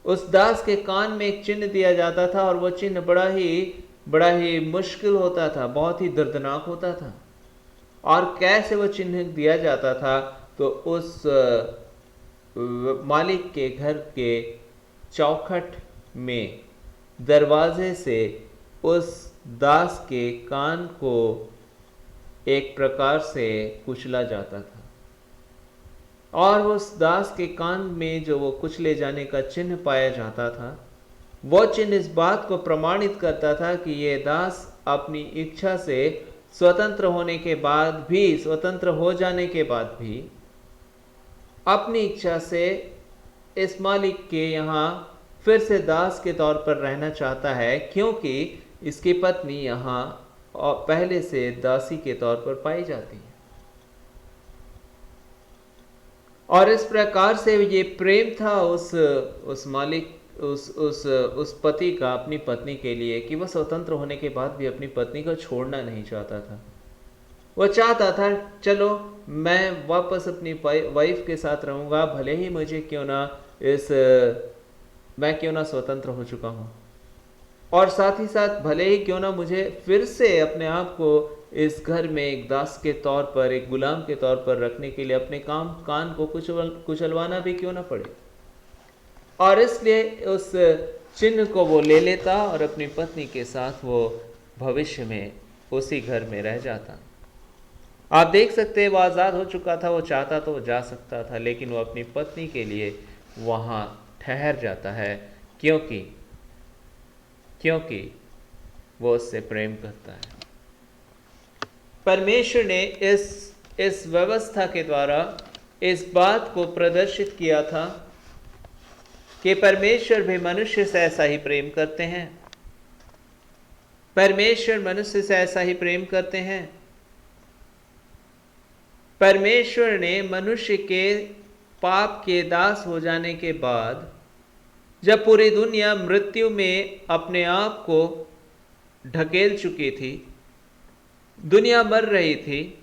उस दास के कान में एक चिन्ह दिया जाता था और वो चिन्ह बड़ा ही मुश्किल होता था, बहुत ही दर्दनाक होता था। और कैसे वो चिन्ह दिया जाता था? तो उस मालिक के घर के चौखट में दरवाजे से उस दास के कान को एक प्रकार से कुचला जाता था। और उस दास के कान में जो वो कुचले जाने का चिन्ह पाया जाता था, वो चिन्ह इस बात को प्रमाणित करता था कि ये दास अपनी इच्छा से स्वतंत्र होने के बाद भी, स्वतंत्र हो जाने के बाद भी अपनी इच्छा से इस मालिक के यहाँ फिर से दास के तौर पर रहना चाहता है, क्योंकि इसकी पत्नी यहाँ पहले से दासी के तौर पर पाई जाती है। और इस प्रकार से ये प्रेम था उस मालिक, उस पति का अपनी पत्नी के लिए, कि वह स्वतंत्र होने के बाद भी अपनी पत्नी को छोड़ना नहीं चाहता था। वह चाहता था चलो मैं वापस अपनी वाइफ के साथ रहूँगा, भले ही मुझे मैं क्यों ना स्वतंत्र हो चुका हूँ, और साथ ही साथ भले ही क्यों ना मुझे फिर से अपने आप को इस घर में एक दास के तौर पर, एक गुलाम के तौर पर रखने के लिए अपने कान को कुचलवाना भी क्यों ना पड़े। और इसलिए उस चिन्ह को वो ले लेता और अपनी पत्नी के साथ वो भविष्य में उसी घर में रह जाता। आप देख सकते हैं वो आज़ाद हो चुका था, वो चाहता तो वो जा सकता था, लेकिन वो अपनी पत्नी के लिए वहाँ ठहर जाता है, क्योंकि वो उससे प्रेम करता है। परमेश्वर ने इस व्यवस्था के द्वारा इस बात को प्रदर्शित किया था कि परमेश्वर भी मनुष्य से ऐसा ही प्रेम करते हैं। परमेश्वर मनुष्य से ऐसा ही प्रेम करते हैं। परमेश्वर ने मनुष्य के पाप के दास हो जाने के बाद, जब पूरी दुनिया मृत्यु में अपने आप को ढकेल चुकी थी, दुनिया मर रही थी,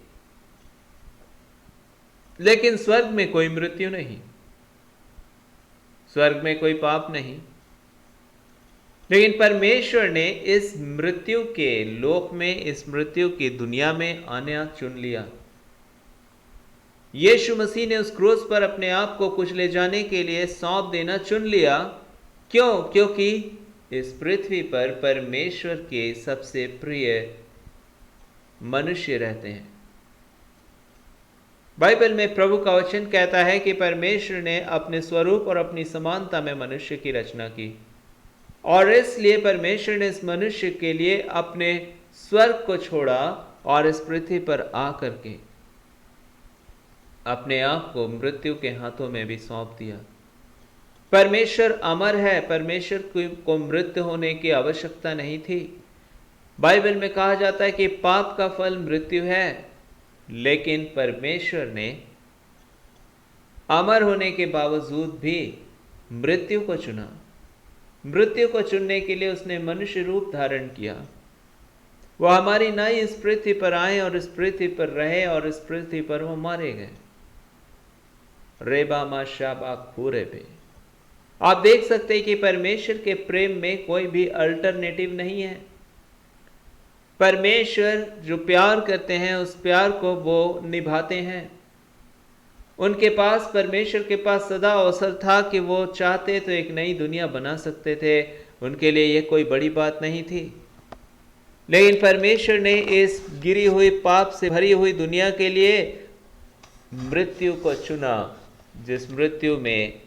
लेकिन स्वर्ग में कोई मृत्यु नहीं, स्वर्ग में कोई पाप नहीं, लेकिन परमेश्वर ने इस मृत्यु के लोक में, इस मृत्यु की दुनिया में आना चुन लिया। यीशु मसीह ने उस क्रूस पर अपने आप को कुचले जाने के लिए सौंप देना चुन लिया। क्यों? क्योंकि इस पृथ्वी पर परमेश्वर के सबसे प्रिय मनुष्य रहते हैं। बाइबल में प्रभु का वचन कहता है कि परमेश्वर ने अपने स्वरूप और अपनी समानता में मनुष्य की रचना की, और इसलिए परमेश्वर ने इस मनुष्य के लिए अपने स्वर्ग को छोड़ा और इस पृथ्वी पर आकर के अपने आप को मृत्यु के हाथों में भी सौंप दिया। परमेश्वर अमर है, परमेश्वर को मृत्यु होने की आवश्यकता नहीं थी। बाइबल में कहा जाता है कि पाप का फल मृत्यु है, लेकिन परमेश्वर ने अमर होने के बावजूद भी मृत्यु को चुना। मृत्यु को चुनने के लिए उसने मनुष्य रूप धारण किया। वह हमारी नाई इस पृथ्वी पर आए और इस पृथ्वी पर रहे, और इस पृथ्वी पर वो मारे गए। रेबा मा शाबा खूरे पे आप देख सकते हैं कि परमेश्वर के प्रेम में कोई भी अल्टरनेटिव नहीं है। परमेश्वर जो प्यार करते हैं उस प्यार को वो निभाते हैं। उनके पास, परमेश्वर के पास सदा अवसर था कि वो चाहते तो एक नई दुनिया बना सकते थे, उनके लिए ये कोई बड़ी बात नहीं थी। लेकिन परमेश्वर ने इस गिरी हुई, पाप से भरी हुई दुनिया के लिए मृत्यु को चुना, जिस मृत्यु में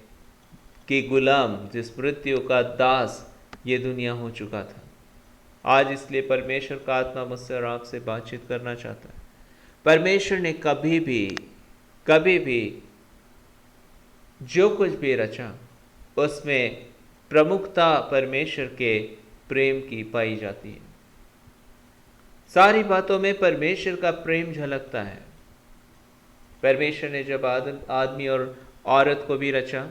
की गुलाम, जिस मृत्यु का दास ये दुनिया हो चुका था। आज इसलिए परमेश्वर का आत्मा मुझसे और आपसे बातचीत करना चाहता है। परमेश्वर ने कभी भी जो कुछ भी रचा उसमें प्रमुखता परमेश्वर के प्रेम की पाई जाती है। सारी बातों में परमेश्वर का प्रेम झलकता है। परमेश्वर ने जब आदमी और औरत को भी रचा,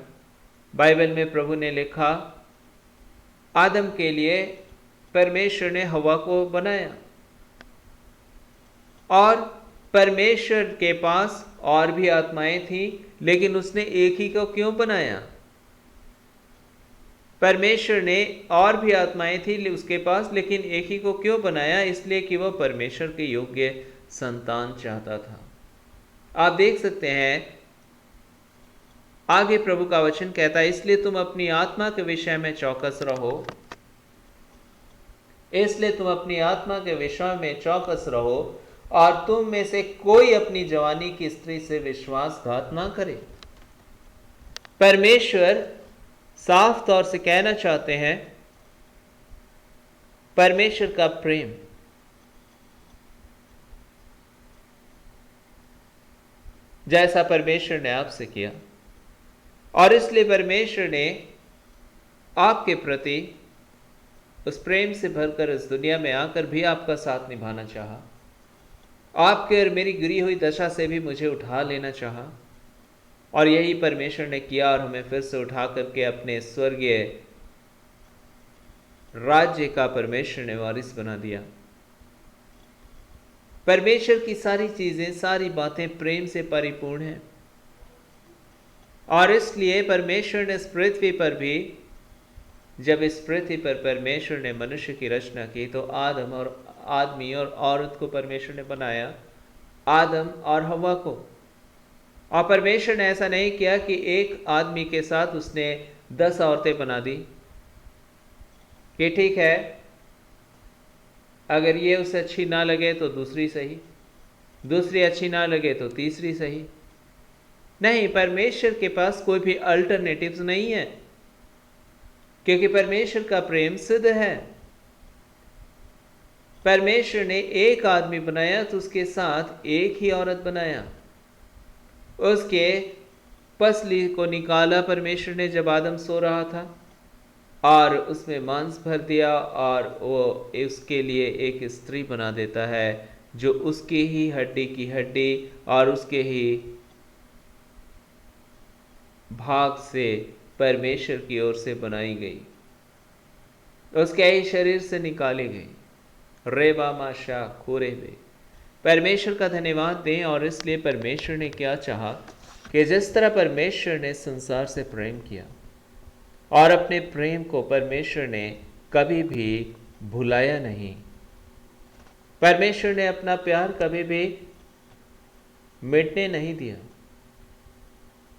बाइबल में प्रभु ने लिखा, आदम के लिए परमेश्वर ने हवा को बनाया, और परमेश्वर के पास और भी आत्माएं थी, लेकिन उसने एक ही को क्यों बनाया? परमेश्वर ने और भी आत्माएं थी उसके पास, लेकिन एक ही को क्यों बनाया? इसलिए कि वह परमेश्वर के योग्य संतान चाहता था। आप देख सकते हैं आगे प्रभु का वचन कहता है, इसलिए तुम अपनी आत्मा के विषय में चौकस रहो, इसलिए तुम अपनी आत्मा के विषय में चौकस रहो और तुम में से कोई अपनी जवानी की स्त्री से विश्वासघात ना करे। परमेश्वर साफ तौर से कहना चाहते हैं, परमेश्वर का प्रेम जैसा परमेश्वर ने आपसे किया, और इसलिए परमेश्वर ने आपके प्रति उस प्रेम से भरकर इस दुनिया में आकर भी आपका साथ निभाना चाहा। आपके और मेरी गिरी हुई दशा से भी मुझे उठा लेना चाहा, और यही परमेश्वर ने किया और हमें फिर से उठा करके अपने स्वर्गीय राज्य का परमेश्वर ने वारिस बना दिया। परमेश्वर की सारी चीजें, सारी बातें प्रेम से परिपूर्ण हैं, और इसलिए परमेश्वर ने इस पृथ्वी पर भी, जब इस पृथ्वी पर परमेश्वर ने मनुष्य की रचना की, तो आदमी और औरत को परमेश्वर ने बनाया, आदम और हव्वा को। और परमेश्वर ने ऐसा नहीं किया कि एक आदमी के साथ उसने 10 औरतें बना दी कि ठीक है, अगर ये उसे अच्छी ना लगे तो दूसरी सही, दूसरी अच्छी ना लगे तो तीसरी सही। नहीं, परमेश्वर के पास कोई भी अल्टरनेटिव्स नहीं है, क्योंकि परमेश्वर का प्रेम सिद्ध है। परमेश्वर ने एक आदमी बनाया तो उसके साथ एक ही औरत बनाया। उसके पसली को निकाला परमेश्वर ने जब आदम सो रहा था, और उसमें मांस भर दिया, और वो उसके लिए एक स्त्री बना देता है जो उसके ही हड्डी की हड्डी और उसके ही भाग से परमेश्वर की ओर से बनाई गई, उसके ही शरीर से निकाली गई। रेबा माशा खोरे वे, परमेश्वर का धन्यवाद दें। और इसलिए परमेश्वर ने क्या चाहा कि जिस तरह परमेश्वर ने संसार से प्रेम किया, और अपने प्रेम को परमेश्वर ने कभी भी भुलाया नहीं। परमेश्वर ने अपना प्यार कभी भी मिटने नहीं दिया।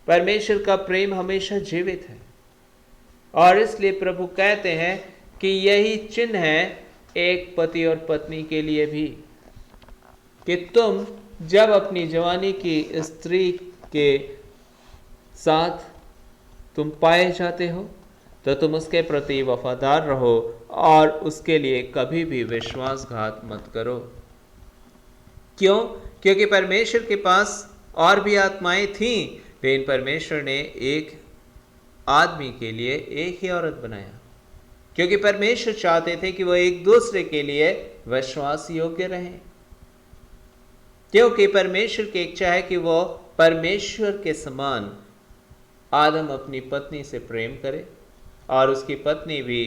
परमेश्वर का प्रेम हमेशा जीवित है, और इसलिए प्रभु कहते हैं कि यही चिन्ह है एक पति और पत्नी के लिए भी, कि तुम जब अपनी जवानी की स्त्री के साथ तुम पाए जाते हो तो तुम उसके प्रति वफादार रहो, और उसके लिए कभी भी विश्वासघात मत करो। क्यों? क्योंकि परमेश्वर के पास और भी आत्माएं थीं, लेकिन परमेश्वर ने एक आदमी के लिए एक ही औरत बनाया, क्योंकि परमेश्वर चाहते थे कि वो एक दूसरे के लिए विश्वास योग्य रहें। क्योंकि परमेश्वर की इच्छा है कि वो परमेश्वर के समान आदम अपनी पत्नी से प्रेम करे, और उसकी पत्नी भी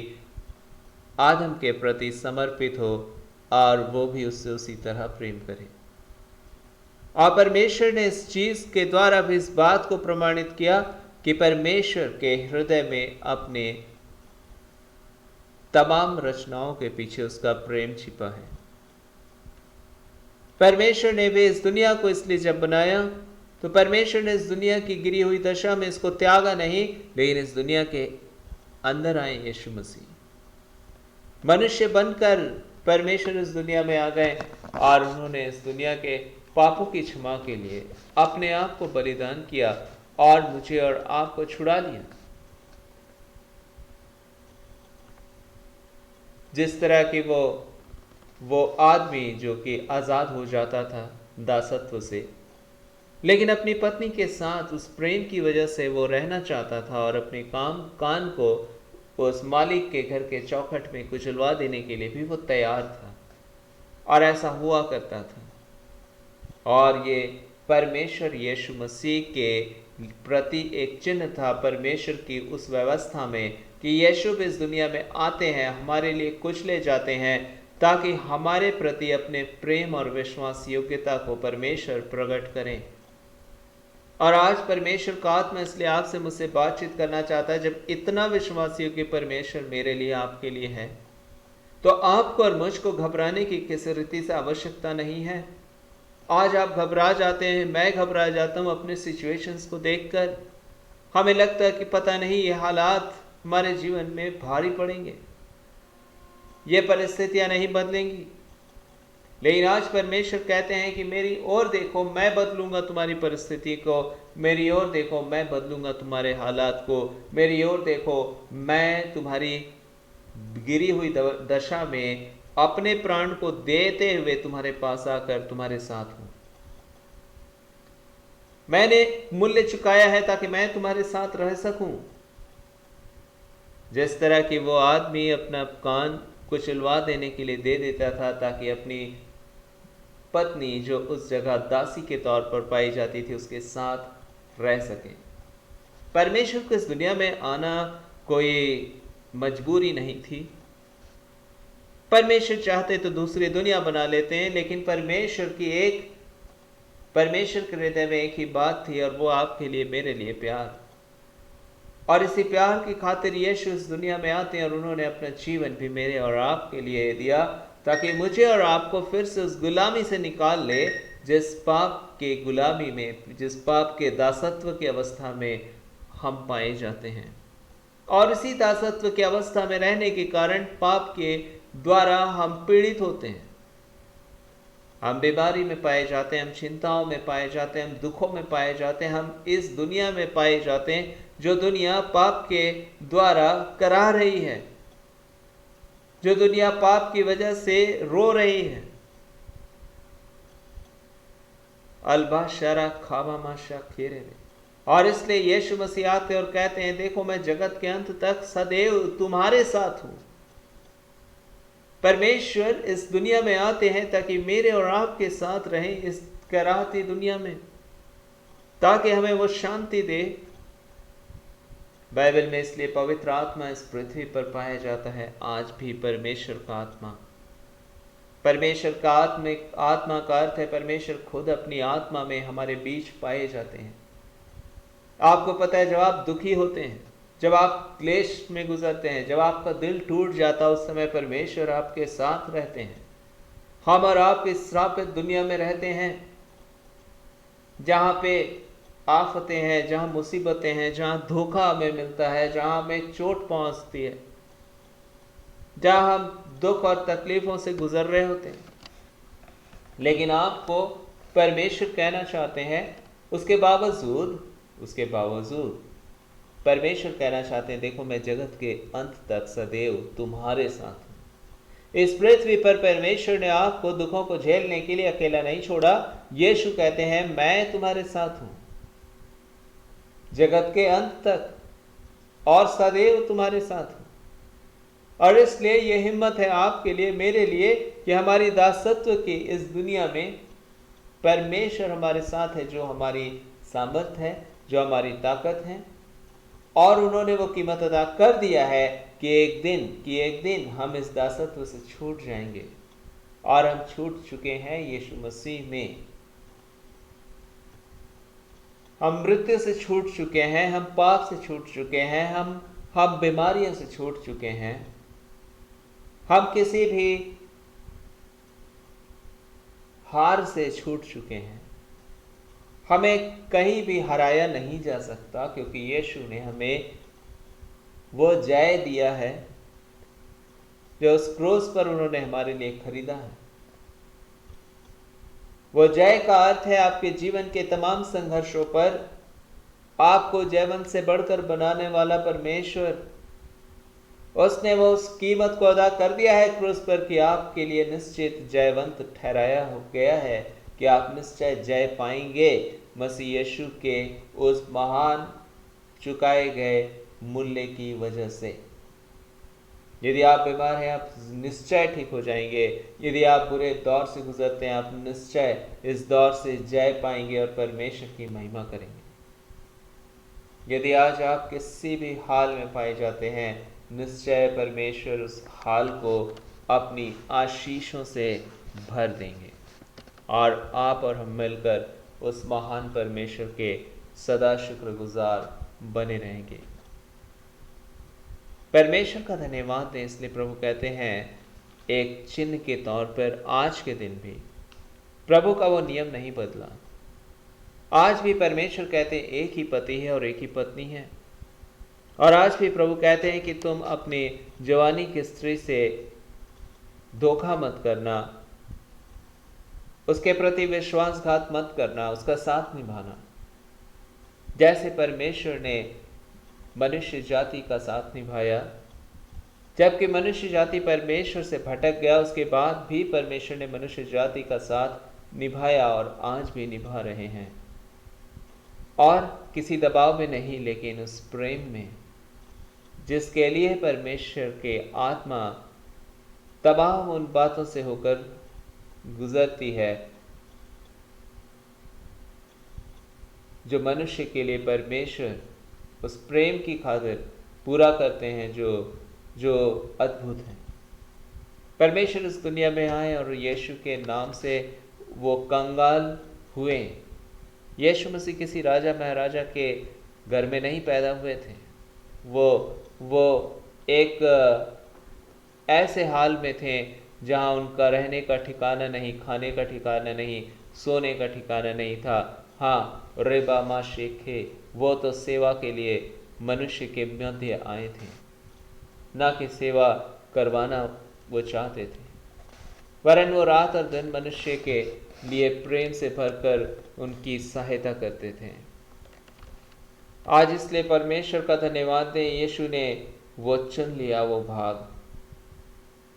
आदम के प्रति समर्पित हो, और वो भी उससे उसी तरह प्रेम करे। और परमेश्वर ने इस चीज के द्वारा भी इस बात को प्रमाणित किया कि परमेश्वर के हृदय में अपने तमाम रचनाओं के पीछे उसका प्रेम छिपा है। परमेश्वर ने भी इस दुनिया को इसलिए जब बनाया, तो परमेश्वर ने इस दुनिया की गिरी हुई दशा में इसको त्यागा नहीं, लेकिन इस दुनिया के अंदर आए यीशु मसीह मनुष्य बनकर परमेश्वर इस दुनिया में आ गए, और उन्होंने इस दुनिया के पापों की क्षमा के लिए अपने आप को बलिदान किया, और मुझे और आपको छुड़ा लिया। जिस तरह की वो आदमी जो कि आजाद हो जाता था दासत्व से, लेकिन अपनी पत्नी के साथ उस प्रेम की वजह से वो रहना चाहता था, और अपने कान को उस मालिक के घर के चौखट में कुचलवा देने के लिए भी वो तैयार था, और ऐसा हुआ करता था। और ये परमेश्वर यीशु मसीह के प्रति एक चिन्ह था, परमेश्वर की उस व्यवस्था में कि यीशु भी इस दुनिया में आते हैं, हमारे लिए कुचले जाते हैं, ताकि हमारे प्रति अपने प्रेम और विश्वास योग्यता को परमेश्वर प्रकट करें। और आज परमेश्वर का आत्मा इसलिए आपसे मुझसे बातचीत करना चाहता है, जब इतना विश्वास योग्य परमेश्वर मेरे लिए आपके लिए है, तो आपको और मुझको घबराने की किसी रीति से आवश्यकता नहीं है। आज आप घबरा जाते हैं, मैं घबरा जाता हूँ अपने सिचुएशंस को देखकर। हमें लगता है कि पता नहीं ये हालात हमारे जीवन में भारी पड़ेंगे, ये परिस्थितियां नहीं बदलेंगी। लेकिन आज परमेश्वर कहते हैं कि मेरी ओर देखो, मैं बदलूंगा तुम्हारी परिस्थिति को, मेरी ओर देखो, मैं बदलूंगा तुम्हारे हालात को, मेरी ओर देखो, मैं तुम्हारी गिरी हुई दशा में अपने प्राण को देते हुए तुम्हारे पास आकर तुम्हारे साथ हूं। मैंने मूल्य चुकाया है ताकि मैं तुम्हारे साथ रह सकूं। जिस तरह कि वो आदमी अपना कान कुचलवा देने के लिए दे देता था ताकि अपनी पत्नी जो उस जगह दासी के तौर पर पाई जाती थी उसके साथ रह सके। परमेश्वर को इस दुनिया में आना कोई मजबूरी नहीं थी। परमेश्वर चाहते तो दूसरी दुनिया बना लेते हैं, लेकिन परमेश्वर के हृदय में एक ही बात थी, और वो आपके लिए, मेरे लिए प्यार। और इसी प्यार की खातिर यीशु इस दुनिया में आते हैं और उन्होंने अपना जीवन भी मेरे और आपके लिए दिया, ताकि मुझे और आपको फिर से उस गुलामी से निकाल ले जिस पाप के गुलामी में, जिस पाप के दासत्व की अवस्था में हम पाए जाते हैं। और इसी दासत्व की अवस्था में रहने के कारण पाप के द्वारा हम पीड़ित होते हैं। हम बीमारी में पाए जाते हैं, हम चिंताओं में पाए जाते हैं, हम दुखों में पाए जाते हैं, हम इस दुनिया में पाए जाते हैं जो दुनिया पाप के द्वारा करा रही है, जो दुनिया पाप की वजह से रो रही है। अलबाशरा खामामाशा खेरे। और इसलिए यीशु मसीह आते और कहते हैं, देखो मैं जगत के अंत तक सदैव तुम्हारे साथ हूं। परमेश्वर इस दुनिया में आते हैं ताकि मेरे और आपके साथ रहें इस कराहती दुनिया में, ताकि हमें वो शांति दे। बाइबल में इसलिए पवित्र आत्मा इस पृथ्वी पर पाया जाता है आज भी परमेश्वर का आत्मा। परमेश्वर का आत्मा का अर्थ है परमेश्वर खुद अपनी आत्मा में हमारे बीच पाए जाते हैं। आपको पता है, जब आप दुखी होते हैं, जब आप क्लेश में गुजरते हैं, जब आपका दिल टूट जाता है, उस समय परमेश्वर आपके साथ रहते हैं। हम और आप इस श्रापित दुनिया में रहते हैं जहाँ पे आफतें हैं, जहाँ मुसीबतें हैं, जहाँ धोखा हमें मिलता है, जहाँ हमें चोट पहुँचती है, जहाँ हम दुख और तकलीफों से गुजर रहे होते हैं। लेकिन आपको परमेश्वर कहना चाहते हैं, उसके बावजूद परमेश्वर कहना चाहते हैं, देखो मैं जगत के अंत तक सदैव तुम्हारे साथ हूं। इस पृथ्वी पर परमेश्वर ने आपको दुखों को झेलने के लिए अकेला नहीं छोड़ा। यीशु कहते हैं, मैं तुम्हारे साथ हूं जगत के अंत तक और सदैव तुम्हारे साथ हूं। और इसलिए यह हिम्मत है आपके लिए, मेरे लिए, कि हमारी दासत्व की इस दुनिया में परमेश्वर हमारे साथ है, जो हमारी सामर्थ्य है, जो हमारी ताकत है। और उन्होंने वो कीमत अदा कर दिया है कि एक दिन हम इस दासत्व से छूट जाएंगे। और हम छूट चुके हैं यीशु मसीह में। हम मृत्यु से छूट चुके हैं, हम पाप से छूट चुके हैं, हम बीमारियों से छूट चुके हैं, हम किसी भी हार से छूट चुके हैं। हमें कहीं भी हराया नहीं जा सकता, क्योंकि यीशु ने हमें वो जय दिया है जो उस क्रूस पर उन्होंने हमारे लिए खरीदा है। वो जय का अर्थ है आपके जीवन के तमाम संघर्षों पर आपको जयवंत से बढ़कर बनाने वाला परमेश्वर, उसने वो उस कीमत को अदा कर दिया है क्रूस पर कि आपके लिए निश्चित जयवंत ठहराया हो गया है कि आप निश्चय जय पाएंगे मसीह यीशु के उस महान चुकाए गए मूल्य की वजह से। यदि आप बीमार हैं, आप निश्चय ठीक हो जाएंगे। यदि आप बुरे दौर से गुजरते हैं, आप निश्चय इस दौर से जय पाएंगे और परमेश्वर की महिमा करेंगे। यदि आज आप किसी भी हाल में पाए जाते हैं, निश्चय परमेश्वर उस हाल को अपनी आशीषों से भर देंगे और आप और हम मिलकर उस महान परमेश्वर के सदा शुक्रगुजार बने रहेंगे। परमेश्वर का धन्यवाद दें। इसलिए प्रभु कहते हैं, एक चिन्ह के तौर पर आज के दिन भी प्रभु का वो नियम नहीं बदला। आज भी परमेश्वर कहते हैं, एक ही पति है और एक ही पत्नी है। और आज भी प्रभु कहते हैं कि तुम अपनी जवानी की स्त्री से धोखा मत करना, उसके प्रति विश्वासघात मत करना, उसका साथ निभाना। जैसे परमेश्वर ने मनुष्य जाति का साथ निभाया, जबकि मनुष्य जाति परमेश्वर से भटक गया, उसके बाद भी परमेश्वर ने मनुष्य जाति का साथ निभाया और आज भी निभा रहे हैं। और किसी दबाव में नहीं, लेकिन उस प्रेम में जिसके लिए परमेश्वर के आत्मा तमाम उन बातों से होकर गुजरती है जो मनुष्य के लिए परमेश्वर उस प्रेम की खातिर पूरा करते हैं, जो अद्भुत है। परमेश्वर इस दुनिया में आए और यीशु के नाम से वो कंगाल हुए। यीशु मसीह किसी राजा महाराजा के घर में नहीं पैदा हुए थे। वो एक ऐसे हाल में थे जहां उनका रहने का ठिकाना नहीं, खाने का ठिकाना नहीं, सोने का ठिकाना नहीं था। हाँ, रेबा मा शेखे, वो तो सेवा के लिए मनुष्य के मध्य आए थे, ना कि सेवा करवाना वो चाहते थे, वरन वो रात और दिन मनुष्य के लिए प्रेम से भरकर उनकी सहायता करते थे। आज इसलिए परमेश्वर का धन्यवाद दें, यीशु ने वो चुन लिया, वो भाग,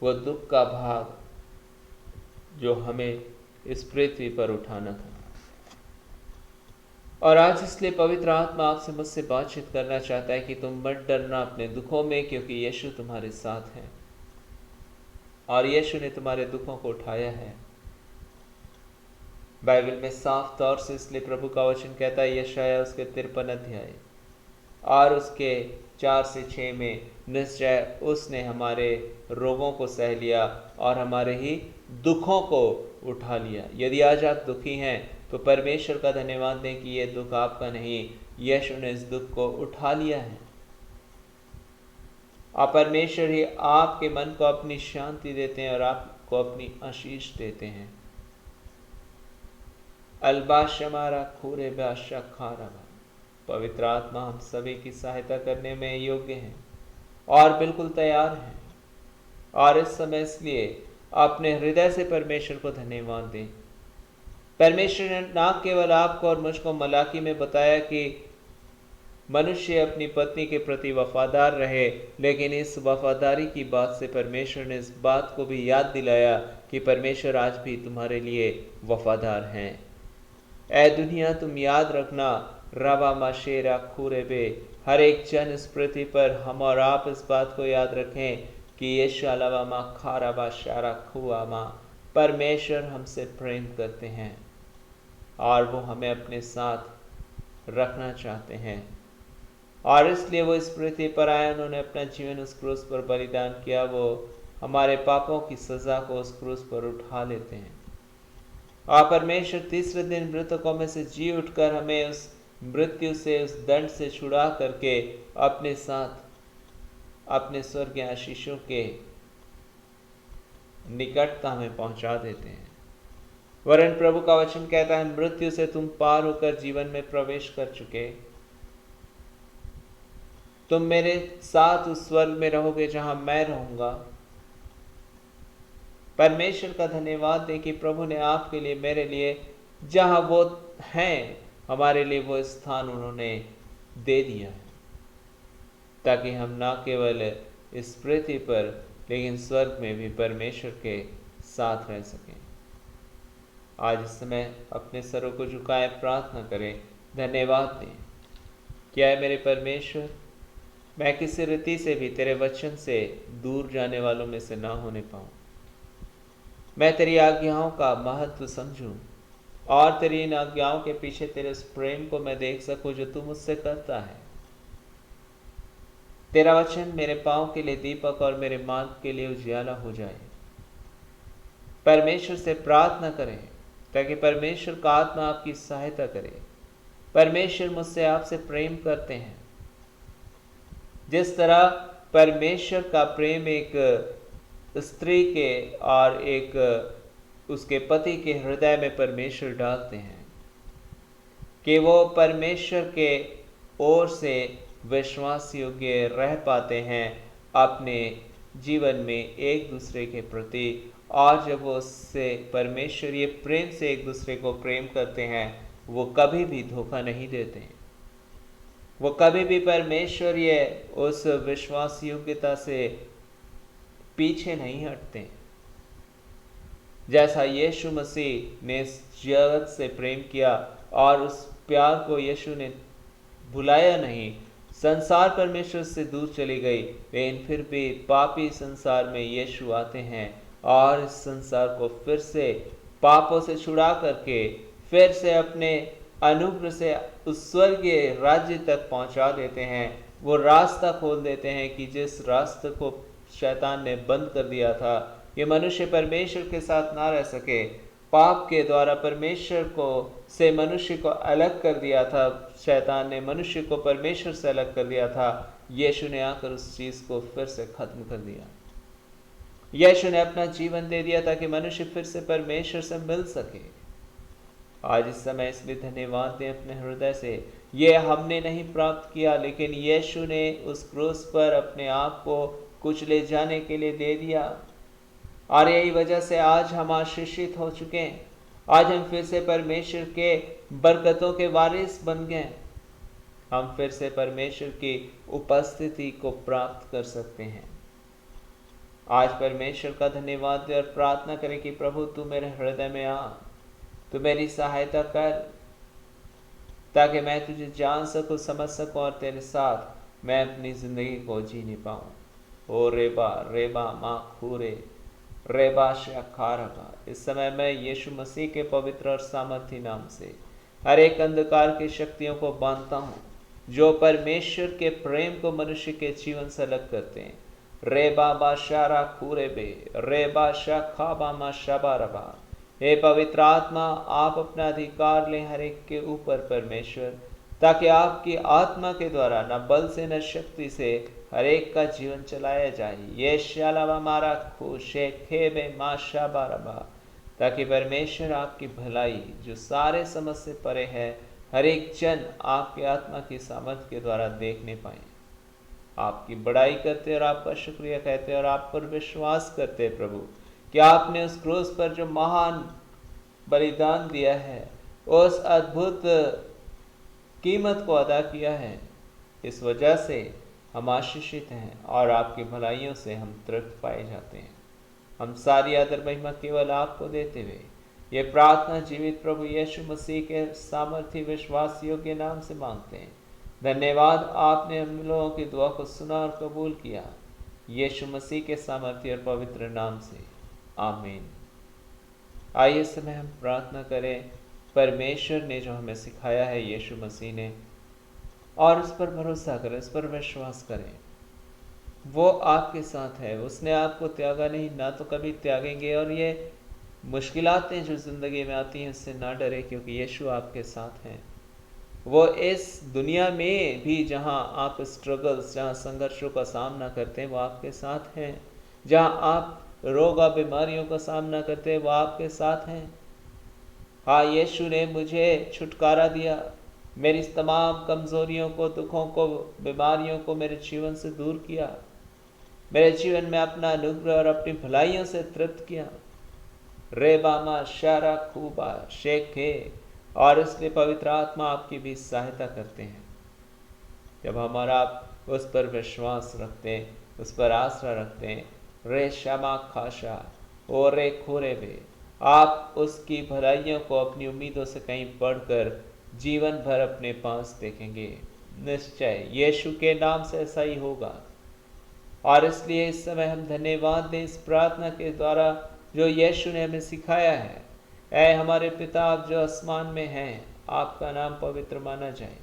वो दुख का भाग जो हमें इस पृथ्वी पर उठाना था। और आज इसलिए पवित्र आत्मा आपसे मुझसे बातचीत करना चाहता है कि तुम मत डरना अपने दुखों में, क्योंकि यीशु तुम्हारे साथ है और यीशु ने तुम्हारे दुखों को उठाया है। बाइबल में साफ तौर से इसलिए प्रभु का वचन कहता है, यशायाह उसके 53 अध्याय और उसके 4 से 6 में, निश्चय उसने हमारे रोगों को सह लिया और हमारे ही दुखों को उठा लिया। यदि आज आप दुखी हैं तो परमेश्वर का धन्यवाद दें कि ये दुख आपका नहीं, यीशु ने इस दुख को उठा लिया है। और परमेश्वर ही आपके मन को अपनी शांति देते हैं और आपको अपनी आशीष देते हैं। अल्बाशमारा खूरे बाशा खारा, पवित्र आत्मा हम सभी की सहायता करने में योग्य हैं और बिल्कुल तैयार हैं। और इस समय इसलिए अपने हृदय से परमेश्वर को धन्यवाद दें। परमेश्वर ने ना केवल आपको और मुझको मलाकी में बताया कि मनुष्य अपनी पत्नी के प्रति वफादार रहे, लेकिन इस वफादारी की बात से परमेश्वर ने इस बात को भी याद दिलाया कि परमेश्वर आज भी तुम्हारे लिए वफादार हैं। ऐ दुनिया, तुम याद रखना, रवा माशेरा खूरेबे, हर एक जन इस पृथ्वी पर, हम और आप इस बात को याद रखें कि यीशु अलावा मा खाराबा शारा खुआ मा, परमेश्वर हमसे प्रेम करते हैं और वो हमें अपने साथ रखना चाहते हैं। और इसलिए वो इस पृथ्वी पर आए, उन्होंने अपना जीवन उस क्रूस पर बलिदान किया। वो हमारे पापों की सजा को उस क्रूस पर उठा लेते हैं और परमेश्वर तीसरे दिन मृतकों में से जी उठकर हमें उस मृत्यु से, उस दंड से छुड़ा करके अपने साथ अपने स्वर्गीय आशीषों के निकटता में पहुंचा देते हैं। वरन प्रभु का वचन कहता है, मृत्यु से तुम पार होकर जीवन में प्रवेश कर चुके, तुम मेरे साथ उस स्वर्ग में रहोगे जहां मैं रहूंगा। परमेश्वर का धन्यवाद दें कि प्रभु ने आपके लिए, मेरे लिए, जहां वो हैं, हमारे लिए वो स्थान उन्होंने दे दिया है, ताकि हम ना केवल इस पृथ्वी पर लेकिन स्वर्ग में भी परमेश्वर के साथ रह सकें। आज इस समय अपने सरों को झुकाएं, प्रार्थना करें, धन्यवाद दें। क्या है मेरे परमेश्वर, मैं किसी रीति से भी तेरे वचन से दूर जाने वालों में से ना होने पाऊं। मैं तेरी आज्ञाओं का महत्व समझूं और तेरी इन आज्ञाओं के पीछे तेरे उस प्रेम को मैं देख सकूं जो तू मुझसे करता है। तेरा वचन मेरे पांव के लिए दीपक और मेरे मार्ग के लिए उजियाला हो जाए। परमेश्वर से प्रार्थना करें ताकि परमेश्वर का आत्मा आपकी सहायता करे। परमेश्वर मुझसे आपसे प्रेम करते हैं, जिस तरह परमेश्वर का प्रेम एक स्त्री के और एक उसके पति के हृदय में परमेश्वर डालते हैं कि वो परमेश्वर के ओर से विश्वास योग्य रह पाते हैं अपने जीवन में एक दूसरे के प्रति और जब वो उससे परमेश्वरीय प्रेम से एक दूसरे को प्रेम करते हैं, वो कभी भी धोखा नहीं देते, वो कभी भी परमेश्वरीय उस विश्वास योग्यता से पीछे नहीं हटते। जैसा यीशु मसीह ने इस जगत से प्रेम किया और उस प्यार को यीशु ने भुलाया नहीं, संसार परमेश्वर से दूर चली गई, लेकिन फिर भी पापी संसार में यीशु आते हैं और इस संसार को फिर से पापों से छुड़ा करके फिर से अपने अनुग्रह से उस स्वर्गीय राज्य तक पहुंचा देते हैं। वो रास्ता खोल देते हैं कि जिस रास्ते को शैतान ने बंद कर दिया था, ये मनुष्य परमेश्वर के साथ ना रह सके, पाप के द्वारा परमेश्वर को से मनुष्य को अलग कर दिया था, शैतान ने मनुष्य को परमेश्वर से अलग कर दिया था। यीशु ने आकर उस चीज को फिर से खत्म कर दिया। यीशु ने अपना जीवन दे दिया ताकि मनुष्य फिर से परमेश्वर से मिल सके। आज इस समय इसलिए धन्यवाद दें अपने हृदय से। ये हमने नहीं प्राप्त किया, लेकिन यीशु ने उस क्रूस पर अपने आप को कुचले जाने के लिए दे दिया, और यही वजह से आज हम आशीषित हो चुके हैं। आज हम फिर से परमेश्वर के बरकतों के वारिस बन गए। हम फिर से परमेश्वर की उपस्थिति को प्राप्त कर सकते हैं। आज परमेश्वर का धन्यवाद दें और प्रार्थना करें कि प्रभु तू मेरे हृदय में आ, तू मेरी सहायता कर, ताकि मैं तुझे जान सकूं, समझ सकूं और तेरे साथ मैं अपनी जिंदगी को जीने पाऊं। ओ रेबा रेबा मा खूरे रेबा शाखारबा। इस समय मैं यीशु मसीह के पवित्र और सामर्थी नाम से हर एक अंधकार की शक्तियों को बांधता हूँ जो परमेश्वर के प्रेम को मनुष्य के जीवन से अलग करते हैं। रेबा बाशारा खूरे बे रेबा शाखा मा शबारबा। हे पवित्र आत्मा, आप अपना अधिकार लें हर एक के ऊपर परमेश्वर, ताकि आपकी आत्मा के द्वारा न बल से न शक्ति से हर एक का जीवन चलाया जाए। ये शालावा मारा खुशे खेबे माशा बारबा, ताकि परमेश्वर आपकी भलाई जो सारे समझ से परे है हर एक जन आपकी आत्मा की सामर्थ्य के द्वारा देखने पाए। आपकी बड़ाई करते और आपका शुक्रिया कहते और आप पर विश्वास करते प्रभु कि आपने उस क्रूस पर जो महान बलिदान दिया है, उस अद्भुत कीमत को अदा किया है। इस वजह से हम आशीषित हैं और आपकी भलाइयों से हम तृप्त पाए जाते हैं। हम सारी आदर महिमा केवल आपको देते हुए ये प्रार्थना जीवित प्रभु यीशु मसीह के सामर्थी विश्वास योग्य नाम से मांगते हैं। धन्यवाद, आपने हम लोगों की दुआ को सुना और कबूल किया, यीशु मसीह के सामर्थी और पवित्र नाम से, आमीन। आइए इस समय हम प्रार्थना करें। परमेश्वर ने जो हमें सिखाया है यीशु मसीह ने, और उस पर भरोसा करें, उस पर विश्वास करें। वो आपके साथ है, उसने आपको त्यागा नहीं, ना तो कभी त्यागेंगे। और ये मुश्किलातें जो ज़िंदगी में आती हैं उससे ना डरे, क्योंकि यीशु आपके साथ हैं। वो इस दुनिया में भी जहाँ आप स्ट्रगल्स, जहाँ संघर्षों का सामना करते हैं वो आपके साथ हैं। जहाँ आप रोग और बीमारियों का सामना करते हैं वो आपके साथ हैं। हाँ, यीशु ने मुझे छुटकारा दिया, मेरी तमाम कमज़ोरियों को, दुखों को, बीमारियों को मेरे जीवन से दूर किया, मेरे जीवन में अपना अनुग्रह और अपनी भलाइयों से तृप्त किया। रेबामा शारा खूबा शेखे। और इसलिए पवित्र आत्मा आपकी भी सहायता करते हैं। जब हमारा आप उस पर विश्वास रखते हैं, उस पर आसरा रखते हैं, रे शमा खाशा ओ रे खोरे बे, आप उसकी भलाइयों को अपनी उम्मीदों से कहीं बढ़कर जीवन भर अपने पास देखेंगे। निश्चय यीशु के नाम से ऐसा ही होगा। और इसलिए इस समय हम धन्यवाद दें इस प्रार्थना के द्वारा जो यीशु ने हमें सिखाया है। ऐ हमारे पिता, आप जो आसमान में हैं, आपका नाम पवित्र माना जाए,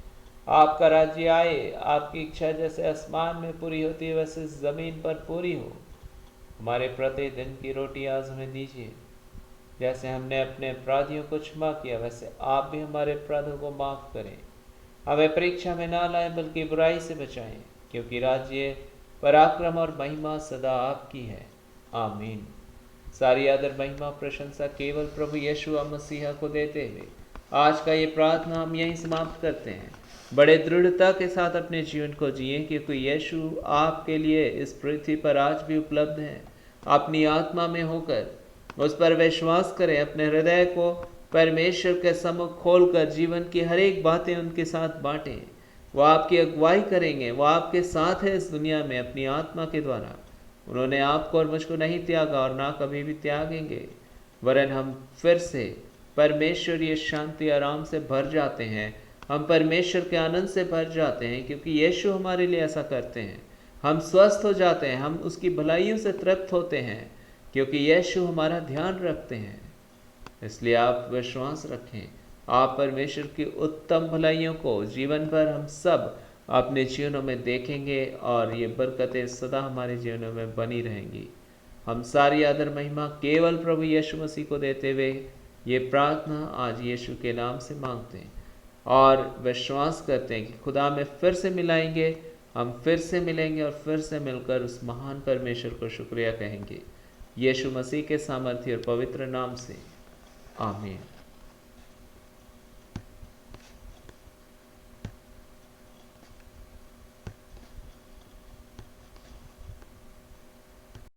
आपका राज्य आए, आपकी इच्छा जैसे आसमान में पूरी होती है वैसे ज़मीन पर पूरी हो। हमारे प्रतिदिन की रोटी आज हमें दीजिए, जैसे हमने अपने अपराधियों को क्षमा किया वैसे आप भी हमारे अपराधों को माफ़ करें। हमें परीक्षा में ना लाएं बल्कि बुराई से बचाएं, क्योंकि राज्य, पराक्रम और महिमा सदा आपकी है, आमीन। सारी आदर, महिमा, प्रशंसा केवल प्रभु यीशु मसीह को देते हुए आज का ये प्रार्थना हम यहीं समाप्त करते हैं। बड़े दृढ़ता के साथ अपने जीवन को जिए, क्योंकि यीशु आपके लिए इस पृथ्वी पर आज भी उपलब्ध है। अपनी आत्मा में होकर उस पर विश्वास करें, अपने हृदय को परमेश्वर के सम्मुख खोलकर जीवन की हर एक बातें उनके साथ बांटें। वो आपकी अगुवाई करेंगे, वो आपके साथ है इस दुनिया में अपनी आत्मा के द्वारा। उन्होंने आपको और मुझको नहीं त्यागा और ना कभी भी त्यागेंगे, वरन हम फिर से परमेश्वरीय शांति आराम से भर जाते हैं। हम परमेश्वर के आनंद से भर जाते हैं, क्योंकि यीशु हमारे लिए ऐसा करते हैं। हम स्वस्थ हो जाते हैं, हम उसकी भलाइयों से तृप्त होते हैं, क्योंकि यीशु हमारा ध्यान रखते हैं। इसलिए आप विश्वास रखें, आप परमेश्वर की उत्तम भलाइयों को जीवन भर हम सब अपने जीवनों में देखेंगे और ये बरकतें सदा हमारे जीवनों में बनी रहेंगी। हम सारी आदर महिमा केवल प्रभु यीशु मसीह को देते हुए ये प्रार्थना आज यीशु के नाम से मांगते हैं और विश्वास करते हैं कि खुदा में फिर से मिलाएंगे, हम फिर से मिलेंगे और फिर से मिलकर उस महान परमेश्वर को शुक्रिया कहेंगे। यीशु मसीह के सामर्थ्य और पवित्र नाम से आमीन।